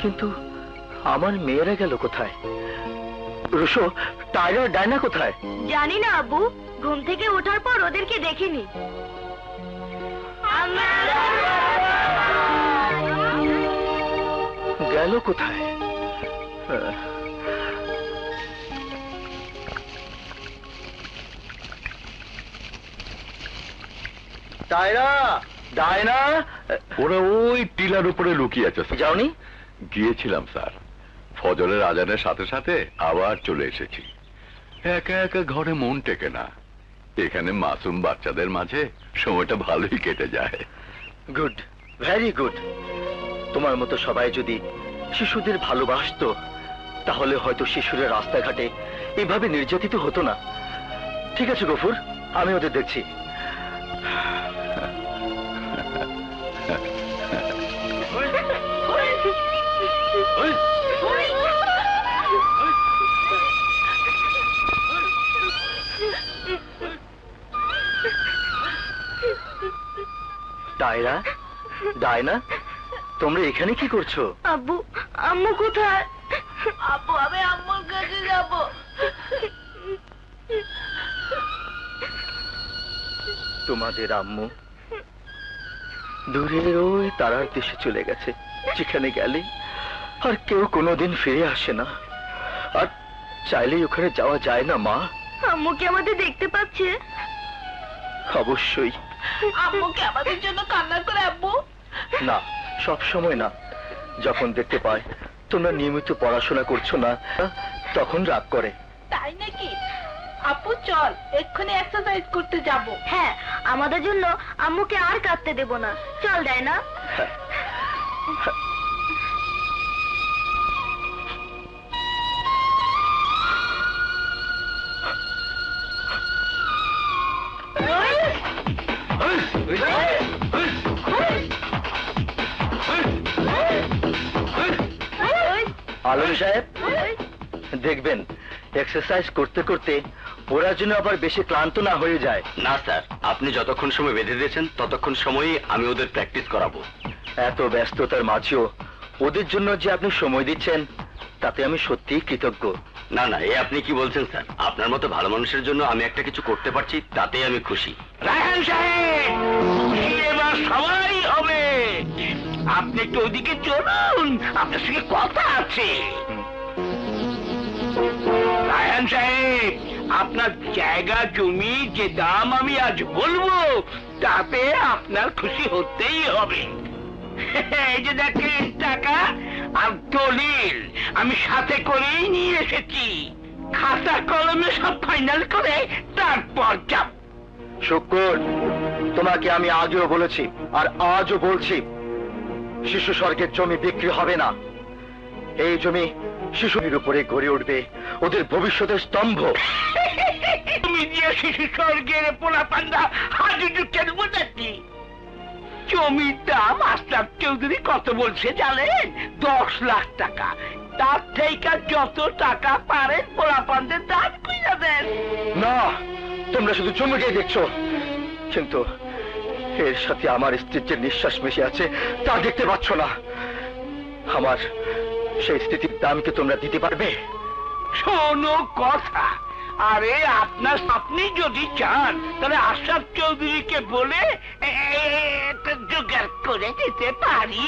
কিন্তু আমার মেয়েরা গেল কোথায়? রুশো, টাইগার, ডায়না কোথায়? জানি না আব্বু, ঘুম থেকে ওঠার পর ওদেরকে দেখিনি। গেল কোথায়? টায়রা, ডায়না, ওরা ওই টিলার উপরে লুকিয়ে আছে। যাওনি? গিয়েছিলাম স্যার, ফজরের আজানের সাথে সাথে আবার চলে এসেছি। একা একা ঘরে মন টেকে না, এখানে মাসুম বাচ্চাদের মাঝে সময়টা ভালোই কেটে যায়। Good, very good. তোমার মতো সবাই যদি শিশুদের ভালোবাসতো তাহলে হয়তো শিশুরা রাস্তাঘাটে এভাবে নির্যাতিত হতো না। ঠিক আছে গফুর, আমি ওদের দেখছি। টায়রা, ডায়না, তোমরা এখানে কি করছো? আব্বু, আম্মু কোথায়? আব্বু, আমি আম্মুর কাছে যাব। তোমাদের আম্মু দূরের ওই তারার দেশে চলে গেছে, যেখানে গেলে আর কেউ কোনোদিন ফিরে আসে না। আর চাইলেই ওখানে যাওয়া যায় না। মা, আম্মু কি আমাদের দেখতে পাচ্ছে? অবশ্যই। আম্মু কি আমাদের জন্য কান্না করে? আব্বু না, সব সময় না। যখন দেখতে পায় তোমরা নিয়মিত পড়াশোনা করছো না, তখন রাগ করে। তাই নাকি? আপু চল, এক্ষুনি এক্সারসাইজ করতে যাব। হ্যাঁ, আমাদের জন্য আম্মুকে আর কাঁদতে দেব না। চল ডায়না। আলম সাহেব, দেখবেন এক্সারসাইজ করতে করতে ওরা যেন আবার বেশি ক্লান্ত না হয়ে যায়। না স্যার, আপনি যতক্ষণ সময় বেঁধে দিয়েছেন ততক্ষণ সময়ই আমি ওদের প্র্যাকটিস করাবো। এত ব্যস্ততার মাঝেও ওদের জন্য যে আপনি সময় দিচ্ছেন তাতে আমি সত্যিই কৃতজ্ঞ। না না, এ আপনি কি বলছেন স্যার? আপনার মতো ভালো মানুষের জন্য আমি একটা কিছু করতে পারছি, তাতেই আমি খুশি। রায়হান সাহেব, খুশি এবার সবাই হবে। আপনি একটু ওদিকে চলুন, আপনার সঙ্গে কথা আছে। রায়হান সাহেব, আপনার জায়গা জমি যে দাম আমি আজ বলবো তাতে আপনার খুশি হতেই হবে। এই যে দেখেন টাকা আর দলিল আমি সাথে করেই নিয়ে এসেছি। খাতা কলমে সব ফাইনাল করে তারপর যাব। শুক্র, তোমাকে আমি আগেও বলেছি আর আজও বলছি, শিশু স্বর্গের জমি বিক্রি হবে না। এই জমি শিশুদের উপরে গড়ে উঠবে ওদের ভবিষ্যতের স্তম্ভ। তুমি যে শিশু স্বর্গের পোলা পান্ডা হাজুজু কেন বোঝাচ্ছি? জমির দাম আশরাফ চৌধুরী কত বলছে জানেন? 10 লাখ টাকা। তার থেকে যত টাকা পারেন পোলা পান্ডের দাম কইরা দেন। না, তোমরা শুধু জমিটাই দেখছো, কিন্তু এর সাথে আমার স্ত্রীর যে নিঃশ্বাস মিশে আছে তা দেখতে পাচ্ছ না। আমার সেই স্মৃতির দামকে তোমরা দিতে পারবে? শোনো কথা, আরে আপনি যদি চান তাহলে আশরাফ চৌধুরীকে বলে একটা জোগাড় করে দিতে পারি।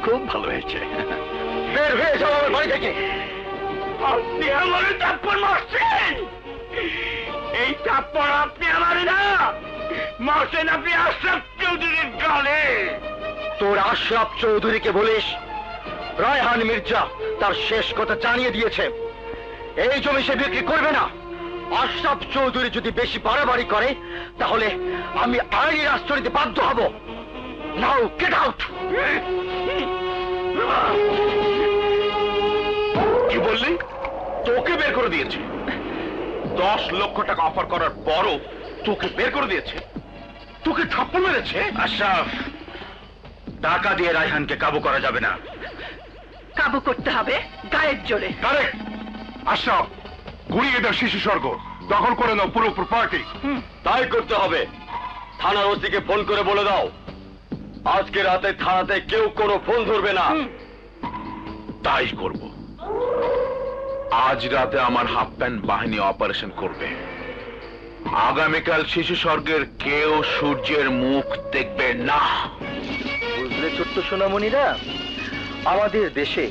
খুব ভালো হয়েছে। বের হয়ে যাও আমার বাড়ি থেকে। আপনি আমার থাপ্পড় মারছেন। এই থাপ্পড় আপনি আমার না মারছেন, আপনি আশরাফ চৌধুরীর গালে। তোর আশরাফ চৌধুরীকে বলিস রায়হান মির্জা তার শেষ কথা জানিয়ে দিয়েছে, এই জমি সে বিক্রি করবে না। আশরাফ চৌধুরী যদি বেশি বাড়াবাড়ি করে তাহলে আমি আইনের আশ্রয় নিতে বাধ্য হব। নাও গেট আউট। কি বললি? তোকে বের করে দিয়েছে? 10 লক্ষ টাকা অফার করার পরও তোকে বের করে দিয়েছে? তোকে থাপ্পড় মেরেছে? আশরাফ, টাকা দিয়ে রায়হানকে কাবু করা যাবে না। কাবু করতে হবে গায়ের জোরে। কারেক্ট। আশরাফ, ঘুরিয়ে দাও শিশু স্বর্গ, দখল করে নাও পুরো প্রপার্টি। তাই করতে হবে। থানার ওসিকে ফোন করে বলে দাও আজকে রাতে থানাতে কেউ কোনো ফোন ধরবে না। তাই করব। আজ রাতে আমার হাফ প্যান্ট বাহিনী অপারেশন করবে। আগামীকাল শিশু স্বর্গের কেউ সূর্যের মুখ দেখবে না। বুঝলে ছোট্ট সোনামণিরা, আমাদের দেশে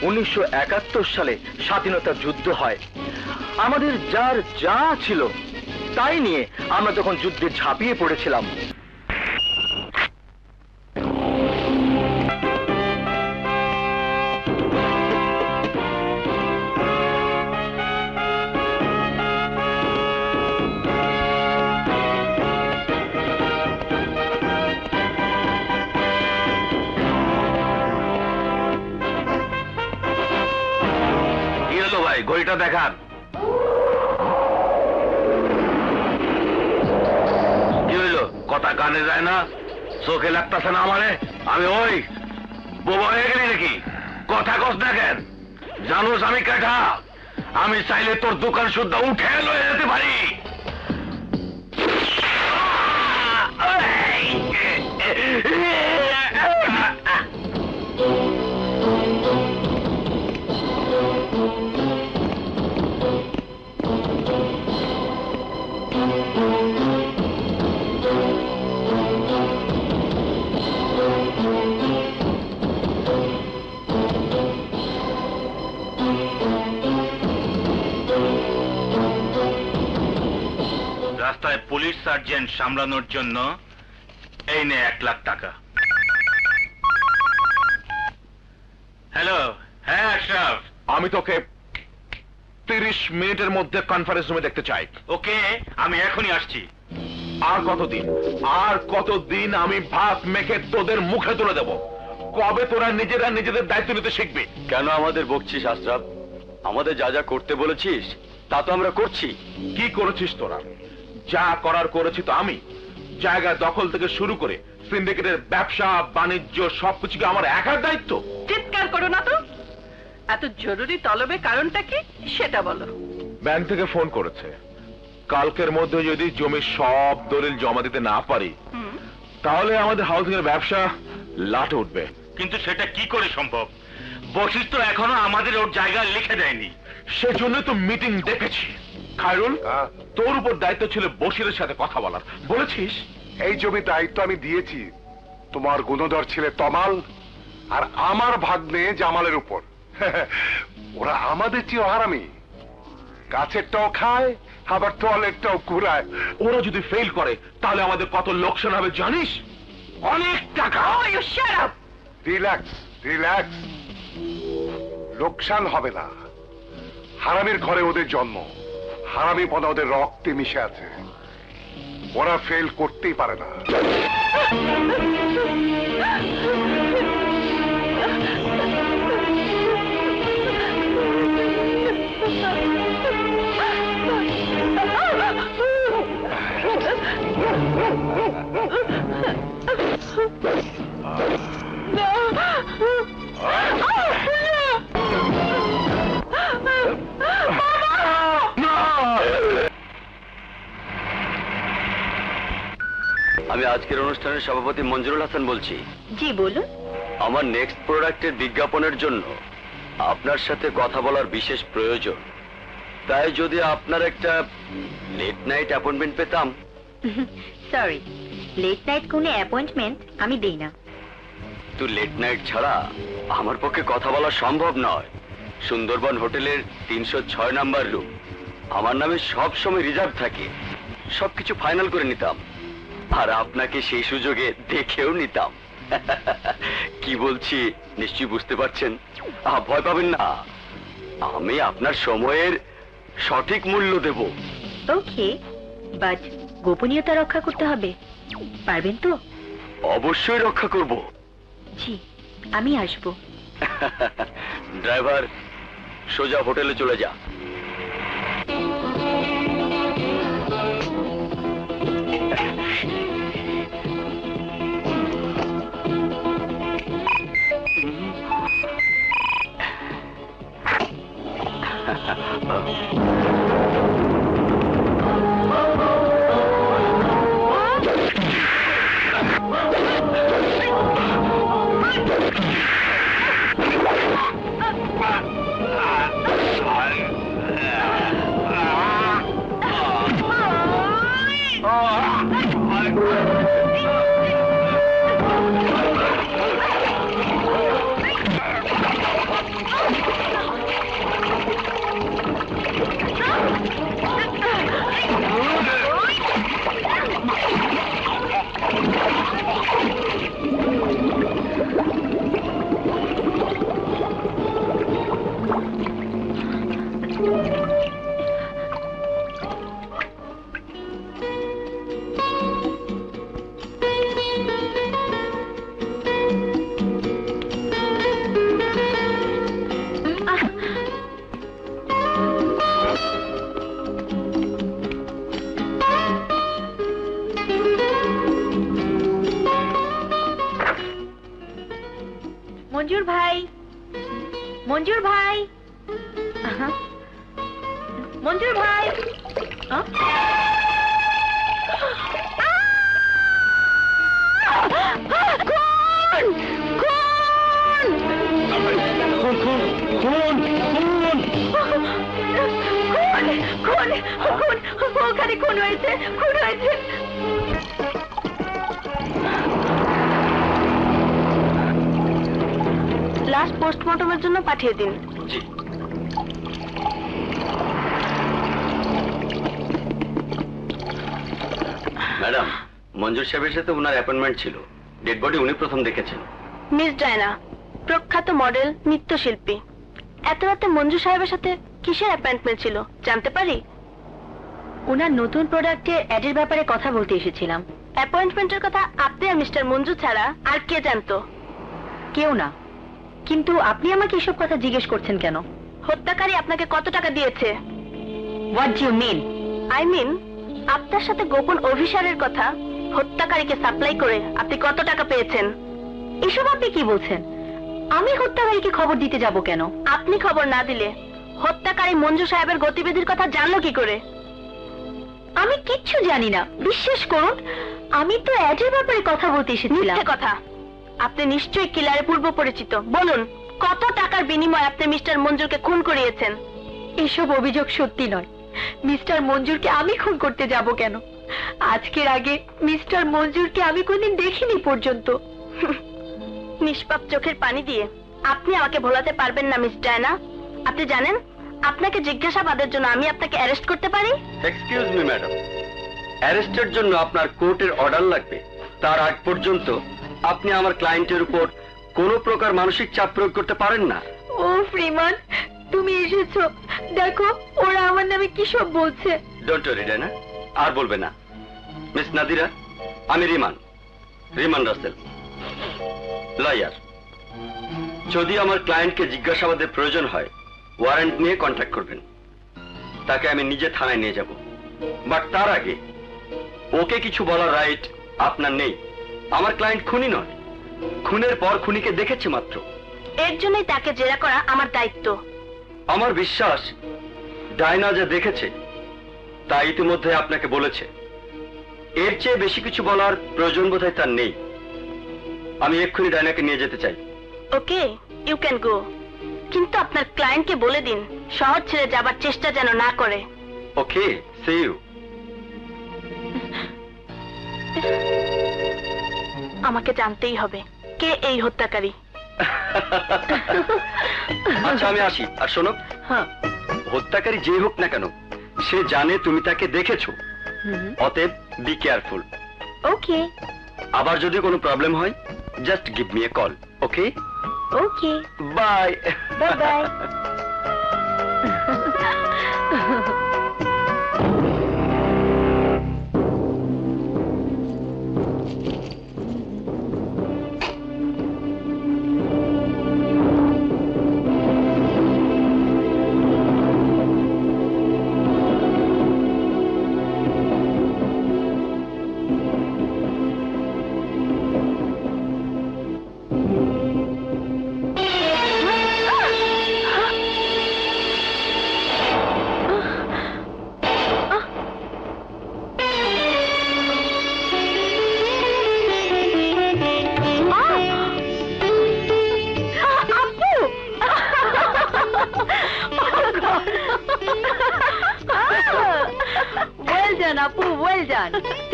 1971 সালে স্বাধীনতা যুদ্ধ হয়। আমাদের যার যা ছিল তাই নিয়ে আমরা তখন যুদ্ধে ঝাঁপিয়ে পড়েছিলাম। কি হলো ভাই, ঘড়িটা দেখান। কি হইলো, কথা কানে যায় না? চোখে লাগতেছে না আমারে? আমি ওই বোবা হয়ে গেলি নাকি? কথা কস না কেন? জানোস আমি কাঠা? আমি চাইলে তোর দোকান শুদ্ধ উঠে লয়ে যেতে পারি। রাস্তায় পুলিশ সার্জেন্ট সামলানোর জন্য এই নে 1 লাখ টাকা। হ্যালো, হ্যাঁ আশরাফ। আমি তোকে 30 মিনিটের মধ্যে কনফারেন্স রুমে দেখতে চাই। ওকে, আমি এখনই আসছি। আর কতদিন আমি ভাত মেখে তোদের মুখে তুলে দেব? কবে তোরা নিজেরা নিজেদের দায়িত্ব নিতে শিখবি? কেন আমাদের বকছিস আশরাফ? আমাদের যা যা করতে বলেছিস তা তো আমরা করছি। কি করেছিস তোরা? যা করার করেছি তো আমি। জায়গা দখল থেকে শুরু করে সিন্ডিকেটের ব্যবসা বাণিজ্য সবকিছু কি আমার একার দায়িত্ব? চিৎকার করো না তো। এত জরুরি তলবে কারণটা কি সেটা বলো। ব্যাংক থেকে ফোন করেছে, কালকের মধ্যে যদি জমির সব দলিল জমা দিতে না পারি তাহলে আমাদের হাউসিং এর ব্যবসা লাটে উঠবে। কিন্তু সেটা কি করে সম্ভব? বশির তো এখনো আমাদের ওর জায়গা লিখে দেয়নি। সেজন্য তো মিটিং ডেকেছি। খায়রুল, তোর উপর দায়িত্ব ছিল বশিরের সাথে কথা বলার, বলেছিস? এই জমি দায়িত্ব আমি দিয়েছি তোমার গুণধর ছেলে তমাল আর আমার ভাগ্নে জামালের উপর। ওরা আমাদের চেয়ে হারামি, গাছেরটাও খায় আবার টয়লেটটাও কুড়ায়। ওরা যদি ফেল করে তাহলে আমাদের কত লোকসান হবে জানিস? অনেক টাকা। রিল্যাক্স রিল্যাক্স, লোকসান হবে না। হারামির ঘরে ওদের জন্ম, হারামি পদা ওদের রক্তে মিশে আছে। ওরা ফেল করতেই পারে না। আমি আজকের অনুষ্ঠানের সভাপতি মঞ্জুরুল হাসান বলছি। জি বলুন। আমার নেক্সট প্রোডাক্টের বিজ্ঞাপনের জন্য আপনার সাথে কথা বলার বিশেষ প্রয়োজন। তাই যদি আপনার একটা লেট নাইট অ্যাপয়েন্টমেন্ট পেতাম। সরি, লেট নাইট কোনো অ্যাপয়েন্টমেন্ট আমি দেই না। তো লেট নাইট ছাড়া আমার পক্ষে কথা বলা সম্ভব নয়। সুন্দরবন হোটেলের 306 নাম্বার রুম আমার নামে সব সময় রিজার্ভ থাকে। সবকিছু ফাইনাল করে নিতাম আর আপনাকে সেই সুযোগে দেখেও নিতাম। কি বলছি নিশ্চয়ই বুঝতে পারছেন। ভয় পাবেন না, আমি আপনার সময়ের সঠিক মূল্য দেব। ওকে, বাট গোপনীয়তা রক্ষা করতে হবে। পারবেন তো? অবশ্যই রক্ষা করব। জি, আমি আসবো। ড্রাইভার, সোজা হোটেলে চলে যা। মঞ্জুর ভাই, মঞ্জুর ভাই, মঞ্জুর ভাই, ওখানে খুন হয়েছে, খুন হয়েছে। লাশ পোস্টমর্টমের জন্য পাঠিয়ে দিন। জি। ম্যাডাম, মঞ্জুর সাহেবের সাথে ওনার অ্যাপয়েন্টমেন্ট ছিল। ডেড বডি উনি প্রথম দেখেছেন। মিস ডায়না, প্রখ্যাত মডেল, নৃত্যশিল্পী, এত রাতে মঞ্জু সাহেবের সাথে কিসের অ্যাপয়েন্টমেন্ট ছিল জানতে পারি? ওনার নতুন প্রোডাক্টে অ্যাডের ব্যাপারে কথা বলতে এসেছিলাম। অ্যাপয়েন্টমেন্টের কথা আপনি আর মিস্টার মঞ্জু ছাড়া আর কে জানতো? কেউ না। কিন্তু আপনি আমাকে এসব কথা জিজ্ঞেস করছেন কেন? হত্যাকারী আপনাকে কত টাকা দিয়েছে? What do you mean? I mean আপনার সাথে গোপন অভিসারের কথা হত্যাকারীকে সাপ্লাই করে আপনি কত টাকা পেয়েছেন? এসব আপনি কি বলছেন? আমি হত্যাকারীকে খবর দিতে যাব কেন? আপনি খবর না দিলে হত্যাকারী মঞ্জু সাহেবের গতিবিধির কথা জানলো কি করে? আমি কিচ্ছু জানি না, বিশ্বাস করুন। আমি তো অ্যাডের ব্যাপারে কথা বলতে এসেছিলাম। মিথ্যে কথা। আপনি নিশ্চয়ই কিলারে পূর্ব পরিচিত। বলুন, কত টাকার বিনিময়ে আপনি মিস্টার মঞ্জুরকে খুন করিয়েছেন? এসব অভিযোগ সত্যি নয়। মিস্টার মঞ্জুরকে আমি খুন করতে যাব কেন? আজকের আগে মিস্টার মঞ্জুরকে আমি কোনদিন দেখিনি পর্যন্ত। নিষ্পাপ চোখের পানি দিয়ে আপনি আমাকে ভোলাতে পারবেন না মিস ডায়না। আপনি জানেন আপনাকে জিজ্ঞাসাবাদের জন্য আমি আপনাকে অ্যারেস্ট করতে পারি। এক্সকিউজ মি ম্যাডাম, অ্যারেস্টের জন্য আপনার কোর্টের অর্ডার লাগবে। তার আগ পর্যন্ত আপনি আমার ক্লায়েন্টের উপর কোনো প্রকার মানসিক চাপ প্রয়োগ করতে পারেন না। ও ফ্রিমান, তুমি এসেছো। দেখো ওরা আমার নামে কি সব বলছে। ডোন্ট ওয়ারি ডায়না, আর বলবে না। মিস নাদিরা, আমি রিমান রাসেল, লয়ার। যদি আমার ক্লায়েন্টকে জিজ্ঞাসাবাদের প্রয়োজন হয়, ওয়ারেন্ট নিয়ে কন্ট্যাক্ট করবেন। তাকে আমি নিজে থানায় নিয়ে যাব। বাট তার আগে ওকে কিছু বলার রাইট আপনার নেই। আমার ক্লায়েন্ট খুনি নয়, খুনের পর খুনিকে দেখেছে মাত্র। এর জন্যই তাকে জেরা করা আমার দায়িত্ব। আমার বিশ্বাস ডায়না যা দেখেছে তা ইতিমধ্যে আপনাকে বলেছে। এর চেয়ে বেশি কিছু বলার প্রয়োজন বোধহয় তার নেই। আমি এক্ষুনি ডায়নাকে নিয়ে যেতে চাই। ওকে, ইউ ক্যান গো। কিন্তু আপনার ক্লায়েন্টকে বলে দিন শহর ছেড়ে যাবার চেষ্টা যেন না করে। ওকে, সি ইউ। আমাকে জানতেই হবে কে এই হত্যাকারী। আচ্ছা, আমি আসি। আর শোনো, হ্যাঁ, হত্যাকারী যে হোক না কেন, সে জানে তুমি তাকে দেখেছো। অতএব বি কেয়ারফুল। ওকে। আবার যদি কোনো প্রবলেম হয়, just give me a call. Okay, okay, bye. Bye bye.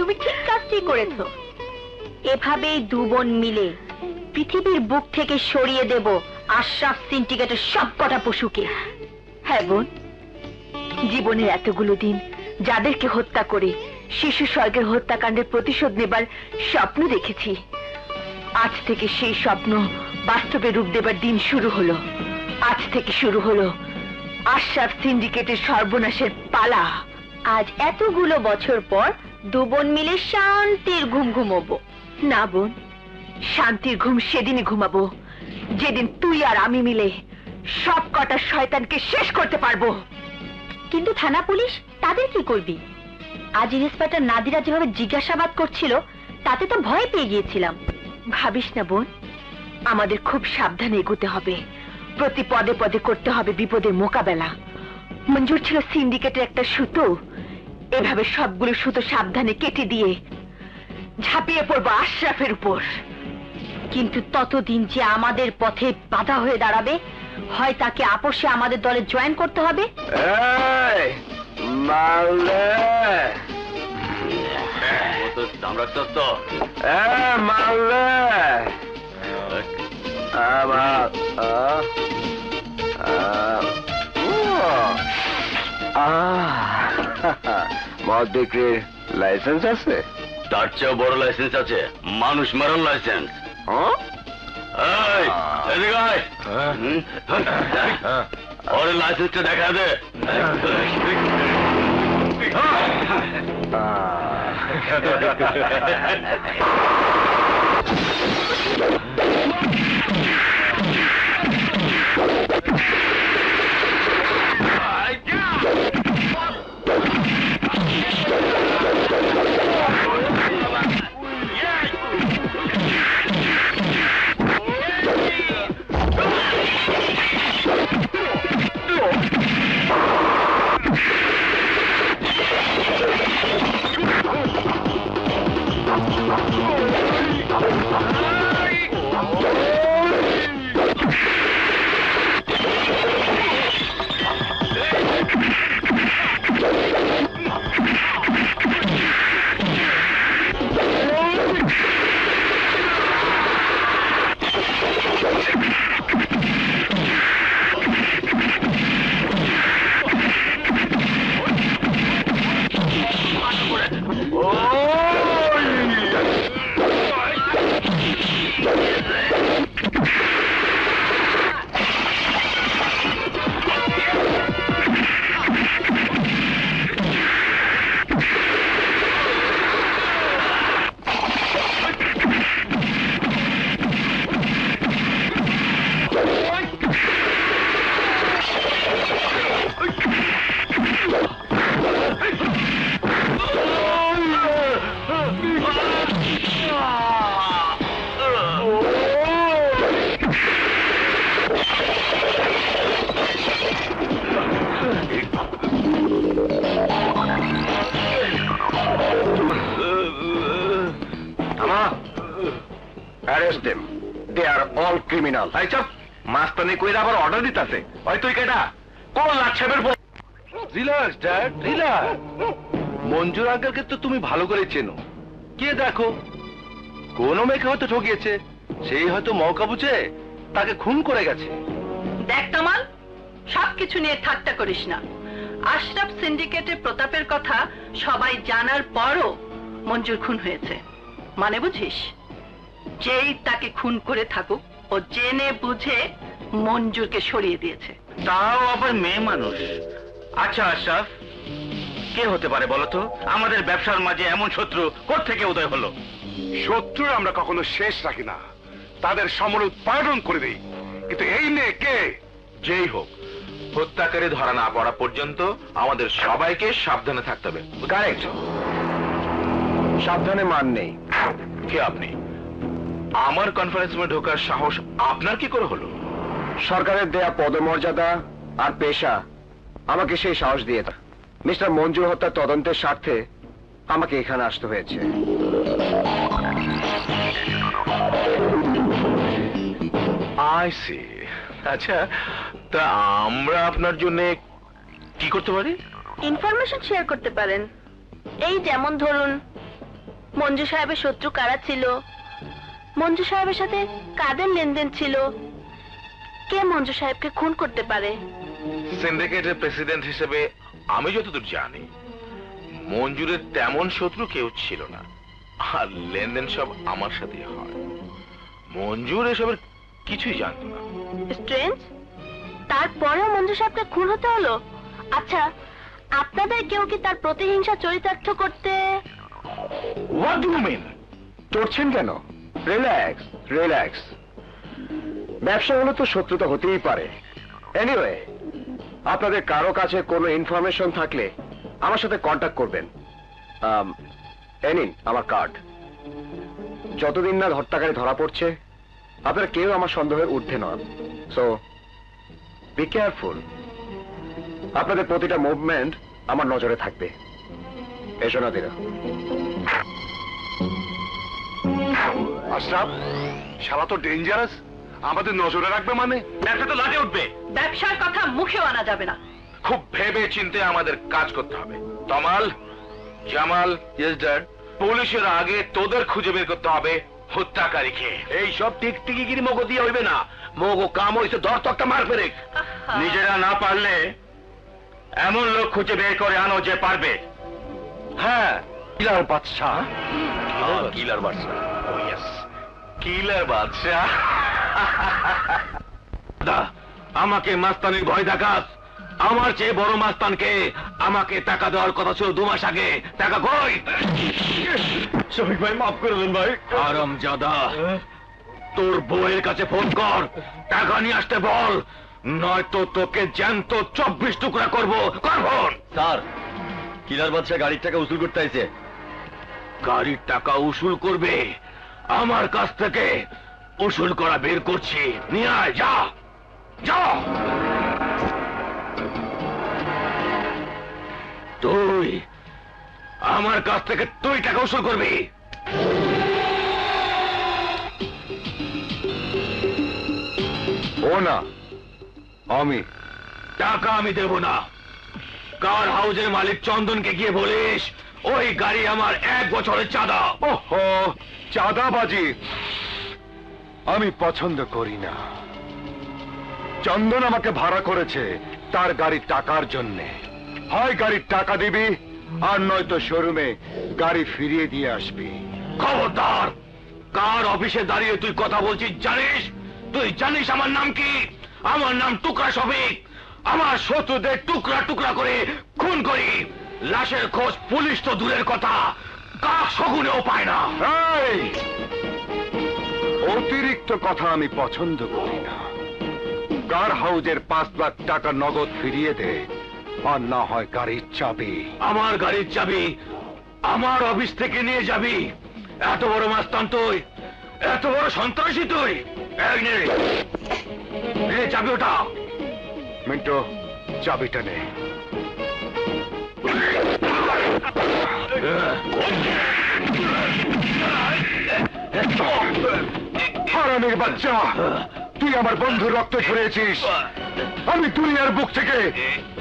তুমি ঠিক কাজটি করেছো। এভাবেই দু বোন মিলে পৃথিবীর বুক থেকে সরিয়ে দেব আশরাফ সিন্ডিকেটের সবকটা পশুকে। হ্যাঁ বোন, জীবনের এতগুলো দিন যাদেরকে হত্যা করে শিশু স্বর্গের হত্যাকাণ্ডের প্রতিশোধ নেবার স্বপ্ন দেখেছি, আজ থেকে সেই স্বপ্ন বাস্তবে রূপ দেবার দিন শুরু হলো। আজ থেকে শুরু হলো আশরাফ সিন্ডিকেটের সর্বনাশের পালা। আজ এতগুলো বছর পর দু বোন মিলে শান্তির ঘুম ঘুমাবো। না বোন, শান্তির ঘুম সেদিনই ঘুমাবো যেদিন তুই আর আমি মিলে সব কটা শয়তানকে শেষ করতে পারবো। কিন্তু থানা পুলিশ, তাদের কি করবি? আজ ইন্সপেক্টর নাদিরা যেভাবে জিজ্ঞাসাবাদ করছিল তাতে তো ভয় পেয়ে গিয়েছিলাম। ভাবিস না বোন, আমাদের খুব সাবধানে এগোতে হবে, প্রতি পদে পদে করতে হবে বিপদের মোকাবেলা। মঞ্জুর ছিল সিন্ডিকেটের একটা সুতো, এভাবে সবগুলো সুতো সাবধানে কেটে দিয়ে ঝাঁপিয়ে পড়বো আশরাফের উপর। কিন্তু ততদিন যে আমাদের পথে বাধা হয়ে দাঁড়াবে, হয় তাকে আপোষে আমাদের দলে জয়েন করতে হবে। মদ বিক্রির লাইসেন্স আছে? তার চেয়েও বড় লাইসেন্স আছে, মানুষ মারার লাইসেন্স। এদিকে আয়। ওর লাইসেন্সটা দেখা দে। Arrest them. They are all criminal. এই চুপ, মাস্তানি কইরা আবার অর্ডার দিতাছে। ওই তুই কেডা? কোন লাচ্ছাবের বউ? Relax dad, relax. মঞ্জুর আঙ্কেলকে তো তুমি ভালো করে চেনো। কে দেখো, কোন মেয়েকে হয়তো ঠকিয়েছে, সেই হয়তো মৌকা বুঝে তাকে খুন করে গেছে। দেখ কামাল, সবকিছু নিয়ে ঠাট্টা করিস না। আশরাফ সিন্ডিকেটের প্রতাপের কথা সবাই জানার পরও মঞ্জুর খুন হয়েছে, মানে বুঝিস? যেই তাকে খুন করে থাকুক, ও জেনে বুঝে মঞ্জুরকে সরিয়ে দিয়েছে। তাও আবার মেয়ে মানুষ। আচ্ছা আশরাফ, কে হতে পারে বলো তো? আমাদের ব্যবসার মাঝে এমন শত্রু কোত্থেকে উদয় হলো? শত্রু আমরা কখনো শেষ রাখি না, তাদের সমর উৎপাদন করে দেই। কিন্তু এই মেয়ে কে? যেই হোক, হত্যাকারী ধরা না পড়া পর্যন্ত আমাদের সবাইকে সাবধানে থাকতে হবে। কারেক্ট। সাবধানে মান নেই। কে আপনি? আমার কনফারেন্স রুমে ঢোকার সাহস আপনার কি করে হলো? সরকারের দেয়া পদমর্যাদা আর পেশা আমাকে সেই সাহস দিয়ে মিস্টার মঞ্জুর হত্যা তদন্তের স্বার্থে আমাকে এখানে আসতে হয়েছে। I see. আচ্ছা, তা আমরা আপনার জন্য কি করতে পারি? ইনফরমেশন শেয়ার করতে পারেন। এই যেমন ধরুন, মঞ্জু সাহেবের শত্রু কারা ছিল, মঞ্জু সাহেবের সাথে কাদের লেনদেন ছিল, কে মঞ্জু সাহেবকে খুন করতে পারে। সিন্ডিকেটের প্রেসিডেন্ট হিসেবে আমি যতদূর জানি মঞ্জুরের তেমন শত্রু কেউ ছিল না, আর লেনদেন সব আমার সাথে হয়। মঞ্জুর এসবের কিছুই জানতো না। স্ট্রেঞ্জ, তারপরেও মঞ্জু সাহেবকে খুন হতে হলো। আচ্ছা, আপনাদের কেউ কি তার প্রতিহিংসা চরিতার্থ করতে? What do you mean? চড়ছেন কেন? Relax relax. ব্যবসা হলে তো শত্রুতা হতেই পারে। এনিওয়ে, আপনাদের কারো কাছে কোনো ইনফরমেশন থাকলে আমার সাথে কন্ট্যাক্ট করবেন। এই নিন আমার কার্ড। যতদিন না হত্যাকারী ধরা পড়ছে আপনারা কেউ আমার সন্দেহের ঊর্ধ্বে নন। So be careful. আপনাদের প্রতিটা মুভমেন্ট আমার নজরে থাকবে। এসো নাদিরা। আশরাফ, শালা তো ডেঞ্জারাস। আমাদের নজরে রাখবে মানে? ব্যবসা তো লাটে উঠবে। ব্যবসার কথা মুখেও আনা যাবে না। খুব ভেবে চিন্তে আমাদের কাজ করতে হবে। তমাল, জামাল, ইয়েস ড্যাড, পুলিশের আগে তোদের খুঁজে বের করতে হবে হত্যাকারীকে। এই সব টিকটিকিগিরি মগো দিয়ে হইবে না। মগো কাম হইছে দর তকটা মার ফেরে। নিজেরা না পারলে এমন লোক খুঁজে বের করে আনো যে পারবে। হ্যাঁ, কিলার বাদশাহ। কিলার বাদশা। ও ইয়েস, কিলার বাদশা। আমাকে মাস্তানির ভয় দেখাস? আমার চেয়ে বড় মাস্তানকে আমাকে টাকা দেওয়ার কথা ছিল 2 মাস আগে। টাকা কই? শফিক ভাই, মাফ করে দেন ভাই। হারামজাদা, তোর বউয়ের কাছে ফোন কর, টাকা নিয়ে আসতে বল, নয়তো তোকে জ্যান্ত 24 টুকরা করবো। কর ফোন। স্যার, কিলার বাদশা গাড়ির টাকা উসুল করতে আইছে। গাড়ির টাকা উসুল করবে? আমার কাছ থেকে উসুল করা বের করছি। নিয়ে আয়, যা যা। তুই আমার কাছ থেকে তুই টাকা উসুল করবি? ও না, আমি। টাকা আমি দেব না। কার হাউসের মালিক চন্দনকে গিয়ে বলিস ওই গাড়ি আমার 1 বছরের চাঁদা। ওহো, চাঁদাবাজি আমি পছন্দ করি না। চন্দন আমাকে ভাড়া করেছে তার গাড়ির টাকার জন্যে। হয় গাড়ির টাকা দিবি, আর নয়তো শোরুমে গাড়ি ফিরিয়ে দিয়ে আসবি। খবরদার! কার অফিসে দাঁড়িয়ে তুই কথা বলছিস জানিস? তুই জানিস আমার নাম কি? আমার নাম টুকরা শফিক। আমার শত্রুদের টুকরা টুকরা করে খুন করি। লাশের খোঁজ পুলিশ তো দূরের কথা, কাক শগুনেও পায় না। এই, অতিরিক্ত কথা আমি পছন্দ করি না। কার হাউজের 5 লাখ টাকা নগদ ফিরিয়ে দে, আর না হয় গাড়ির চাবি। আমার গাড়ির চাবি আমার অফিস থেকে নিয়ে যাবি? এত বড় মাস্তান তুই? এত বড় সন্ত্রাসী তুই? এই নে, নে চাবি ওটা। মিন্টু, চাবিটা নে। হারামির বাচ্চা, তুই আমার বন্ধুর রক্ত ঝরিয়েছিস। আমি দুনিয়ার বুক থেকে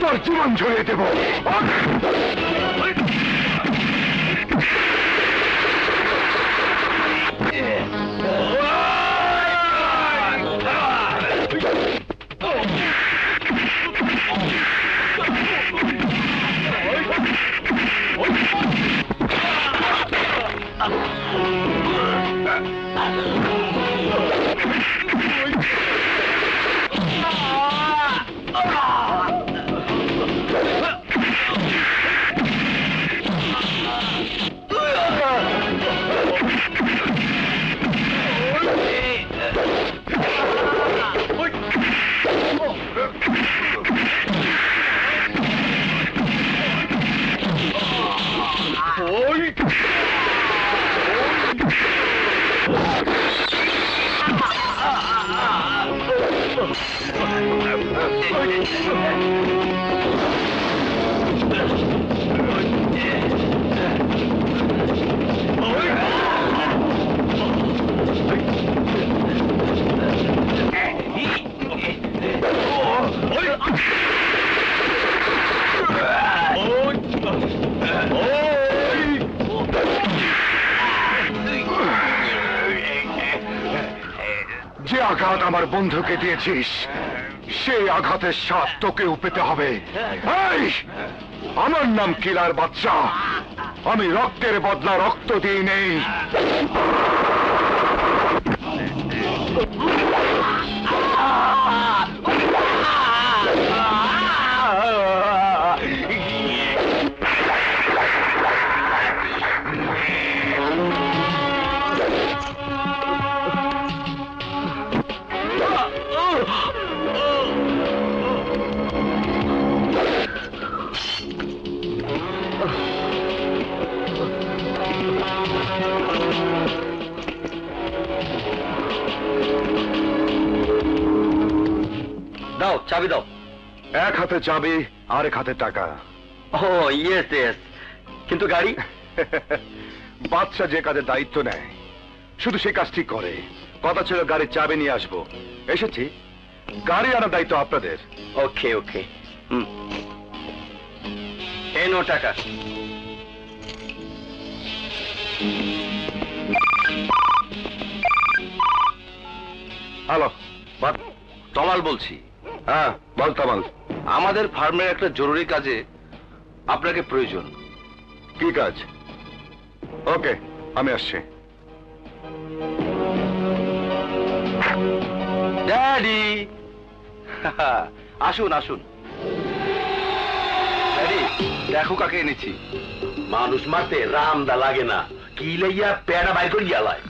তোর জীবন ঝরিয়ে দেব। আঘাত আমার বন্ধুকে দিয়েছিস, সেই আঘাতের স্বাদ তোকেও পেতে হবে। এই, আমার নাম কিলার বাচ্চা, আমি রক্তের বদলা রক্ত দিই নেই। দাও, চাবি দাও। এক হাতে চাবি, আরেক হাতে টাকা। ও ইয়েস ইয়েস, কিন্তু গাড়ি? বাচ্চা যে কাজের দায়িত্ব নেয় শুধু সে কাজটি করে। কথা ছিল গাড়ির চাবি নিয়ে আসবো, এসেছি। গাড়ি আনার দায়িত্ব আপনাদের। ওকে ওকে, এই নো টাকা। হ্যালো, তমাল বলছি। হ্যাঁ বল তমাল। আমাদের ফার্মের একটা জরুরি কাজে আপনাকে প্রয়োজন। কি কাজ? ওকে, আমি আসছি। ড্যাডি, আসুন আসুন। ড্যাডি, দেখো কাকে এনেছি। মানুষ মারতে রামদা লাগে না, কি লইয়া পেড়া বাইর করিয়া লাই।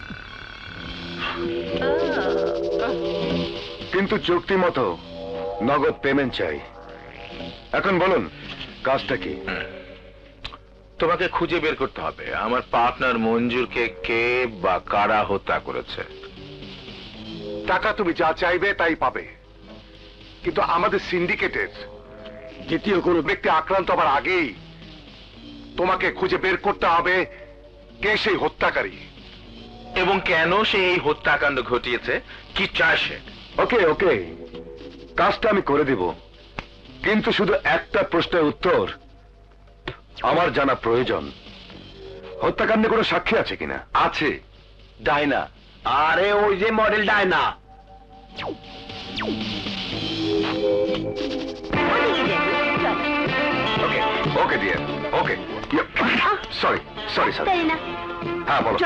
কিন্তু চুক্তি মতো নগদ পেমেন্ট চাই। এখন বলুন কাজটা কি? তোমাকে খুঁজে বের করতে হবে আমার পার্টনার মঞ্জুরকে কে বা কারা হত্যা করেছে। টাকা তুমি যা চাইবে তাই পাবে, কিন্তু আমাদের সিন্ডিকেটের দ্বিতীয় কোনো ব্যক্তি আক্রান্ত হবার আগেই তোমাকে খুঁজে বের করতে হবে কে সেই হত্যাকারী এবং কেন সে এই হত্যাকাণ্ড ঘটিয়েছে, কি চায় সে। ওকে ওকে, কাজটা আমি করে দেব, কিন্তু শুধু একটা প্রশ্নের উত্তর আমার জানা প্রয়োজন। হত্যাকাণ্ডে কোনো সাক্ষী আছে কিনা? আছে, ডাইনা। আরে ওই যে মডেল ডাইনা। Okay okay dear, okay. Sorry sorry sir. তাই না? হ্যাঁ বলো।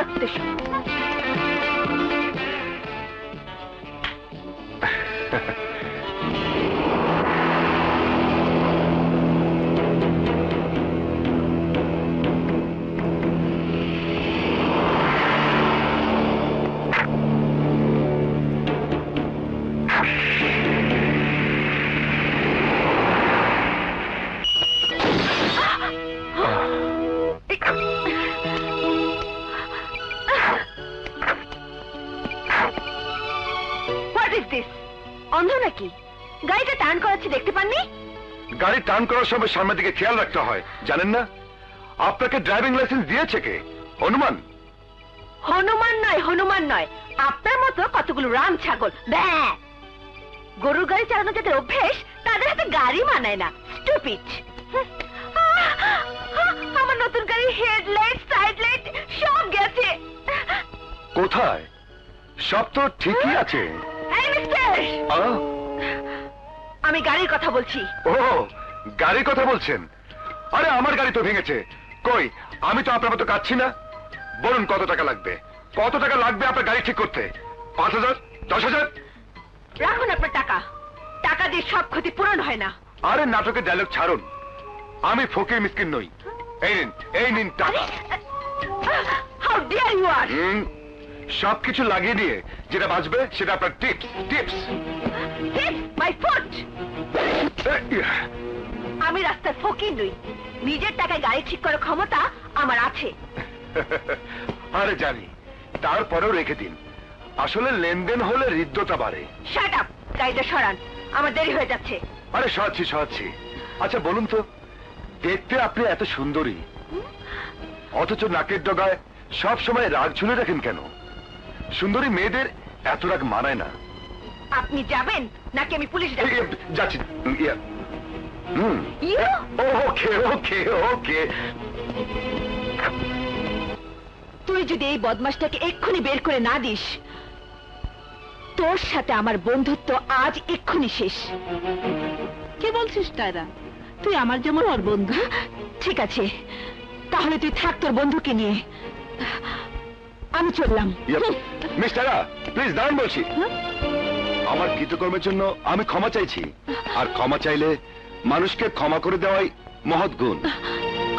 অন্ধ নাকি? গাড়িটা টার্ন করাচ্ছি, দেখতে পাননি? গাড়ি টার্ন করার সময় সামনের দিকে খেয়াল রাখতে হয়, জানেন না? আপনাকে ড্রাইভিং লাইসেন্স দিয়েছে কে? হনুমান? হনুমান নয়, হনুমান নয়, আপনার মতো কতগুলো রাম ছাগল। গরুর গাড়ি চালানো যাদের অভ্যেস তাদের হাতে গাড়ি মানায় না। স্টুপিড। আমার নতুন গাড়ি হেডলাইট, সাইড লাইট সব গেছে। কোথায়? সব তো ঠিকই আছে। এই মিস্টার, আমি গাড়ির কথা বলছি। ও, গাড়ির কথা বলছেন? আরে আমার গাড়ি তো ভেঙেছে। কই, আমি তো আপনার মতো কাচ্ছি না। বলুন কত টাকা লাগবে? কত টাকা লাগবে আপনার গাড়ি ঠিক করতে? 5,000? 10,000? রাখুন আপনার টাকা। টাকা দিয়ে সব ক্ষতি পূরণ হয় না। আরে নাটকের ডায়লগ ছাড়ুন, আমি ফকির মিসকিন নই। এই নিন টাকা। How dear you are! সবকিছু লাগিয়ে দিয়ে যেটা বাঁচবে সেটা আপনার টিপস। Tips my foot! আমি রাস্তার ফকির নই, নিজের টাকায় গাড়ি ঠিক করার ক্ষমতা আমার আছে। আরে জানি, তারপরেও রেখে দিন। আসলে লেনদেন হলে হৃদ্যতা বাড়ে। Shut up! গাড়িটা সরান, আমার দেরি হয়ে যাচ্ছে। আরে সরাচ্ছি। আচ্ছা বলুন তো, দেখতে আপনি এত সুন্দরী, অথচ নাকের ডগায় সব সময় রাগ ঝুলে রাখেন কেন? সুন্দরী মেয়েদের এত রাগ মানায় না। আপনি যাবেন নাকি আমি পুলিশ ডাকবো? যাচ্ছি। ওকে ওকে ওকে। তুই যদি এই বদমাশটাকে এক্ষুনি বের করে না দিস তোর সাথে আমার বন্ধুত্ব আজ এক্ষুনি শেষ। কি বলছিস টায়রা? তুই আমার যেমন ওর বন্ধু। ঠিক আছে, তাহলে তুই থাক তোর বন্ধুকে নিয়ে, আমি চললাম। মিস্টার প্লিজ দাঁড়ান বলছি। আমার কৃতকর্মের জন্য আমি ক্ষমা চাইছি, আর ক্ষমা চাইলে মানুষকে ক্ষমা করে দেওয়াই মহৎ গুণ।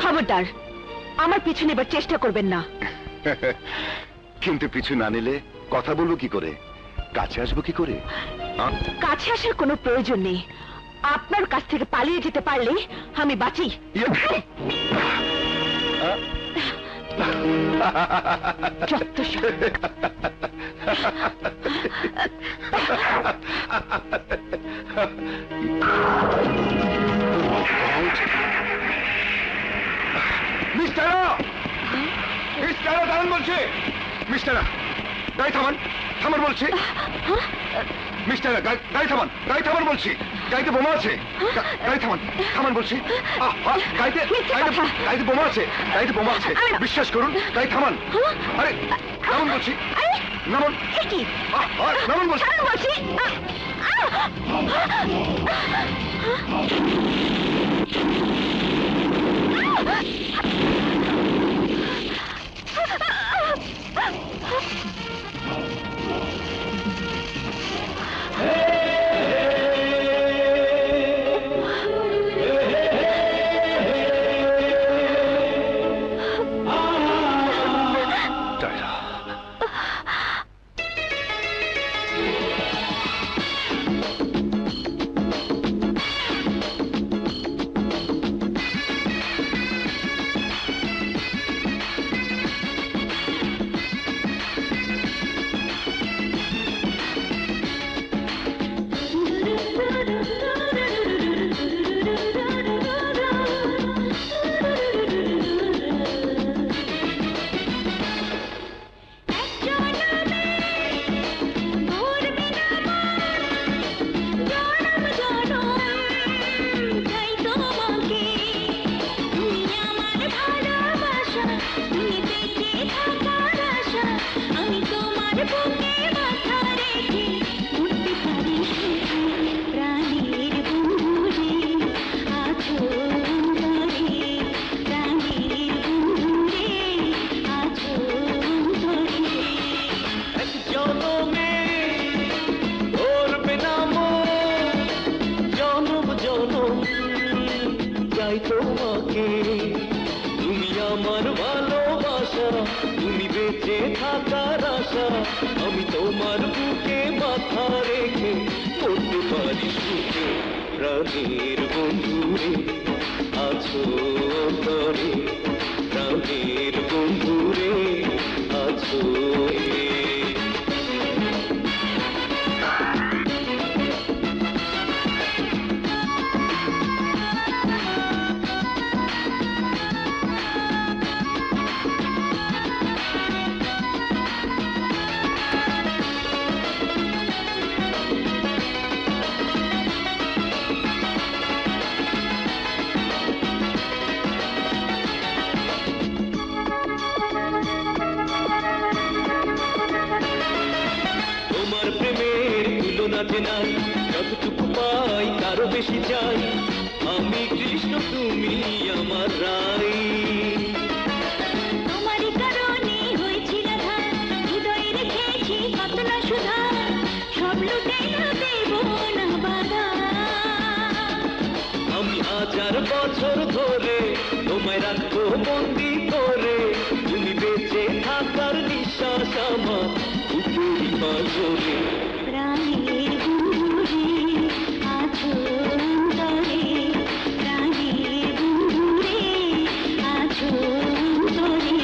খবরদার আমার পিছু নেবার চেষ্টা করবেন না। কিন্তু পিছু না নিলে কথা বলবো কি করে, কাছে আসবো কি করে? কাছে আসার কোনো প্রয়োজন নেই। আপনার কাছ থেকে পালিয়ে যেতে পারলে আমি বাঁচি। দাঁড়ান বলছি। মিস্টারা গাড়ি থামান, থামান বলছি। মিস্টারা গাড়ি থামান, গাড়ি থামান বলছি। গাড়িতে বোমা আছে, গাড়ি থামান, থামান বলছি। গাড়িতে বোমা আছে, গাড়িতে বোমা আছে, বিশ্বাস করুন। গাড়ি থামান। আরে নামুন বলছি, নামুন, নামুন বলছি। আমি তোমার বুকে মাথা রেখে করতে পারি সুখে প্রাণের বন্ধুরে আছো অন্তরে প্রাণের বন্ধুরে আছো নাই যতটুকু পাই তারও বেশি চাই আমি কৃষ্ণ তুমি আমার রাই তোমারই কারণে হয়েছিল ধার হৃদয়ে রেখেছি কত না সুধা সব লুটে দেব না বাধা আমি 1000 বছর ধরে তোমায় রাখবো বন্দি করে তুমি বেঁচে থাকার নিঃশ্বাস আমার বুকেরই পাঁজরে প্রাণের বন্ধুরে আছো অন্তরে প্রাণের বন্ধুরে আছো অন্তরে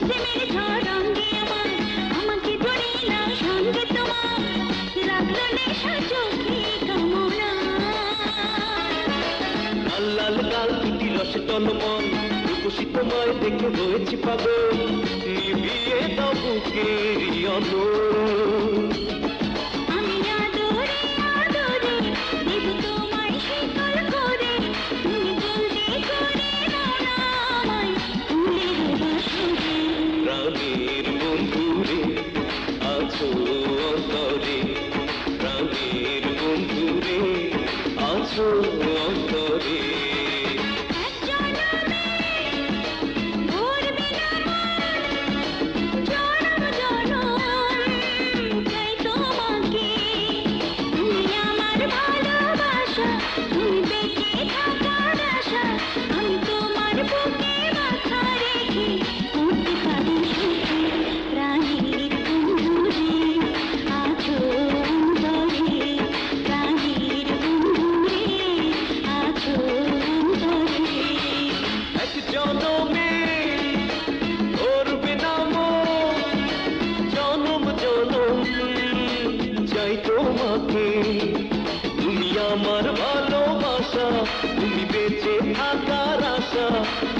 প্রেমের ঝড় রঙে আমার আমাকে ধরে না সঙ্গে তোমার রাখলো নেশা চোখে কামনা আকাশে টলমল রূপসী তোমায় দেখে হয়েছি পাগল নিভিয়ে দাও বুকের আলো আমি আদরে আদরে দেব তোমায় শীতল করে তুমি বলবে করে দাও না আমায় ফুলের বাসরে প্রাণের বন্ধুরে আছো অন্তরে প্রাণের বন্ধুরে আছো অন্তরে এক জনমে ভরবে না মন জনম জনম চাই তোমাকে তুমি আমার ভালোবাসা তুমি বেঁচে থাকার আশা আমি তোমার বুকে মাথা রেখে উঠতে পারি সুখে প্রাণের বন্ধুরে আছো অন্তরে প্রাণের বন্ধুরে আছো অন্তরে এক জনমে ধরবে না মন জনম জনম চাই তোমাকে তুমি আমার ভালোবাসা তুমি বেঁচে থাকার আশা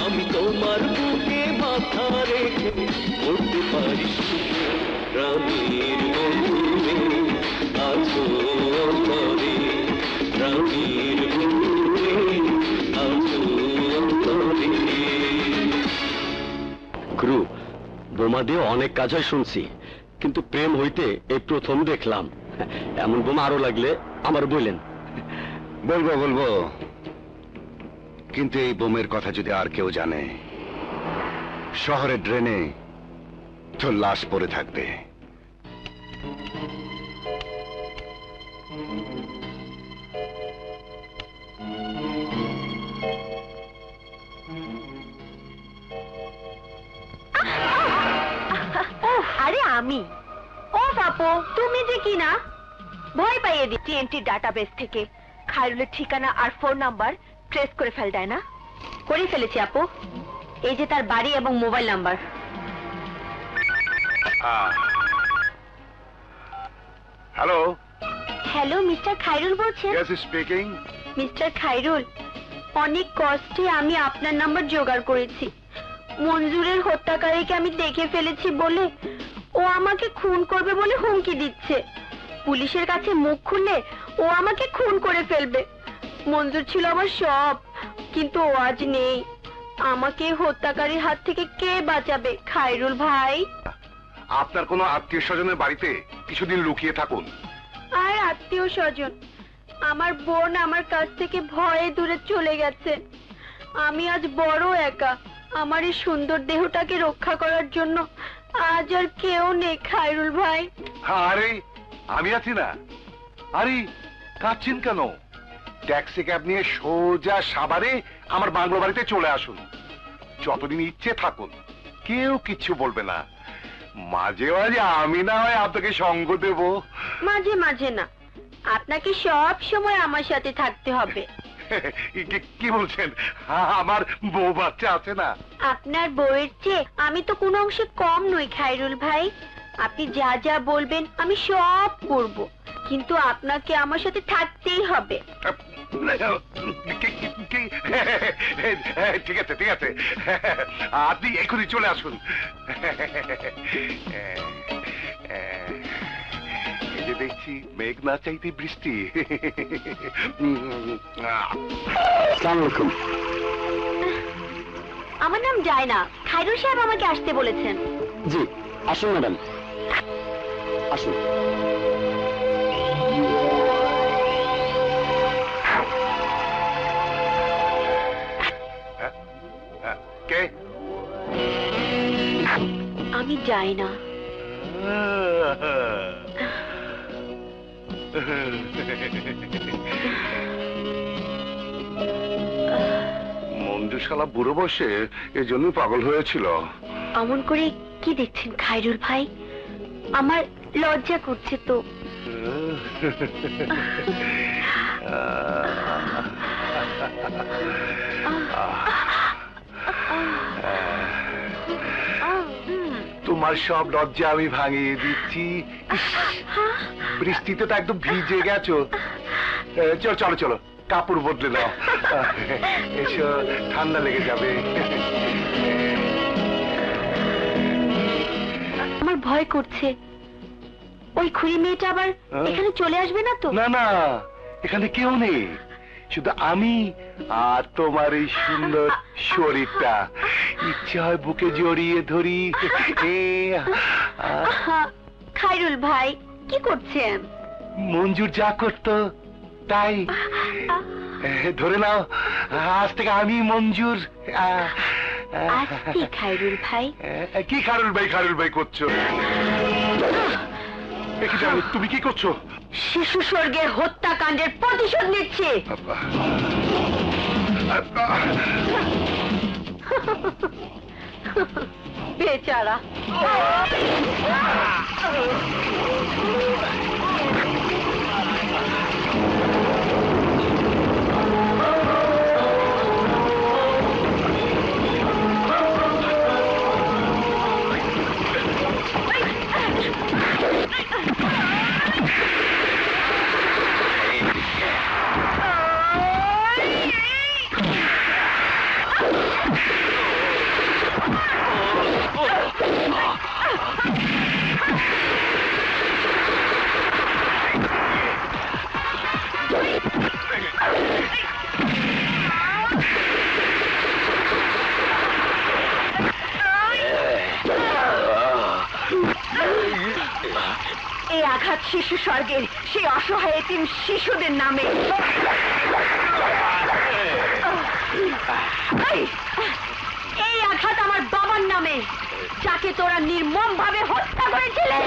আমি তোমার বুকে মাথা রেখে উঠতে পারি সুখে প্রাণের বন্ধুরে আছো অন্তরে প্রাণের বন্ধুরে আছো অন্তরে গুরু বোমা দিয়ে অনেক কাজ হয় শুনছি, কিন্তু প্রেম হইতে এই প্রথম দেখলাম। এমন বোমা আরো লাগলে আমার বললেন। বলবো বলবো, কিন্তু এই বোমের কথা যদি আর কেউ জানে, শহরের ড্রেনে তোর লাশ পড়ে থাকবে। আরে আমি ও বাপু, তুমি যে কি না ভয় পাইয়ে দি টিএনটি ডাটাবেস থেকে খায়রুলের ঠিকানা আর ফোন নাম্বার ট্রেস করে ফেল দেয় না? করে ফেলেছি আপু, এই যে তার বাড়ি এবং mobile number. Hello, hello, mister Khairul বলছেন? Yes speaking. মিস্টার খায়রুল, অনেক কষ্টে আমি আপনার নাম্বার জোগাড় করেছি। মঞ্জুরের হত্যাকারীকে আমি দেখে ফেলেছি বলে ও আমাকে খুন করবে বলে হুমকি দিচ্ছে। পুলিশের কাছে মুখ খুললে ও আমাকে খুন করে ফেলবে। মঞ্জুর ছিল আমার সব, কিন্তু ও আজ নেই। আমাকে হত্যাকারীর হাত থেকে কে বাঁচাবে খায়রুল ভাই? আপনার কোনো আত্মীয় স্বজনের বাড়িতে কিছুদিন লুকিয়ে থাকুন। আর আত্মীয় স্বজন, আমার বোন আমার কাছ থেকে ভয়ে দূরে চলে গেছে। আমি আজ বড় একা। আমার এই সুন্দর দেহটাকে রক্ষা করার জন্য আজ আর কেউ নেই খায়রুল ভাই। আরে আমি আছি না। আরে কাঁদছেন কেন? ট্যাক্সি ক্যাব নিয়ে সোজা সাভারে আমার বাংলো বাড়িতে চলে আসুন। যতদিন ইচ্ছে থাকুন, কেউ কিচ্ছু বলবে না। মাঝে মাঝে আমি না হয় আপনাকে সঙ্গ দেব। মাঝে মাঝে না, আপনাকে সব সময় আমার সাথে থাকতে হবে। কি বলছেন? আমার বউ বাচ্চা আছে না? আপনার বউয়ের চেয়ে আমি তো কোনো অংশে কম নই খায়রুল ভাই। আপনি যা যা বলবেন আমি সব করব, কিন্তু আপনাকে আমার সাথে থাকতেই হবে। ঠিক আছে ঠিক আছে, আপনি এখনই চলে আসুন। এই যে দেখছি মেঘ না চাইতে বৃষ্টি। আমার নাম যায় না, খায়রুল সাহেব আমাকে আসতে বলেছেন। জি আসুন ম্যাডাম, আসুন। কে? আমি যাই না। মঞ্জু শালা বুড়ো বসে এজন্য পাগল হয়েছিল। অমন করে কি দেখছেন খায়রুল ভাই? আমার লজ্জা করছে তো। তোমার সব লজ্জা আমি ভাঙিয়ে দিচ্ছি। বৃষ্টিতে তো একদম ভিজে গেছো। চলো চলো, কাপড় বদলে নাও। এসো, ঠান্ডা লেগে যাবে। আমার ভয় করছে, ওই খুড়ি মেয়েটা আবার এখানে চলে আসবে না তো? না না, এখানে কেউ নেই, শুধু আমি আর তোমার এই সুন্দর শরীরটা। ইচ্ছে হয় বুকে জড়িয়ে ধরি। খায়রুল ভাই কি করছেন? মঞ্জুর যা করতো তাই। ধরে নাও, আজ থেকে আমি মঞ্জুর। আস্তে খায়রুল ভাই। কি খায়রুল ভাই খায়রুল ভাই করছো? তুমি কি করছো? শিশু স্বর্গের হত্যাকাণ্ডের প্রতিশোধ নিচ্ছে। বেচারা। এই আঘাত শিশু স্বর্গের সেই অসহায় এতিম শিশুদের নামে। এই আঘাত আমার বাবার নামে, যাকে তোরা নির্মম ভাবে হত্যা করেছিলে।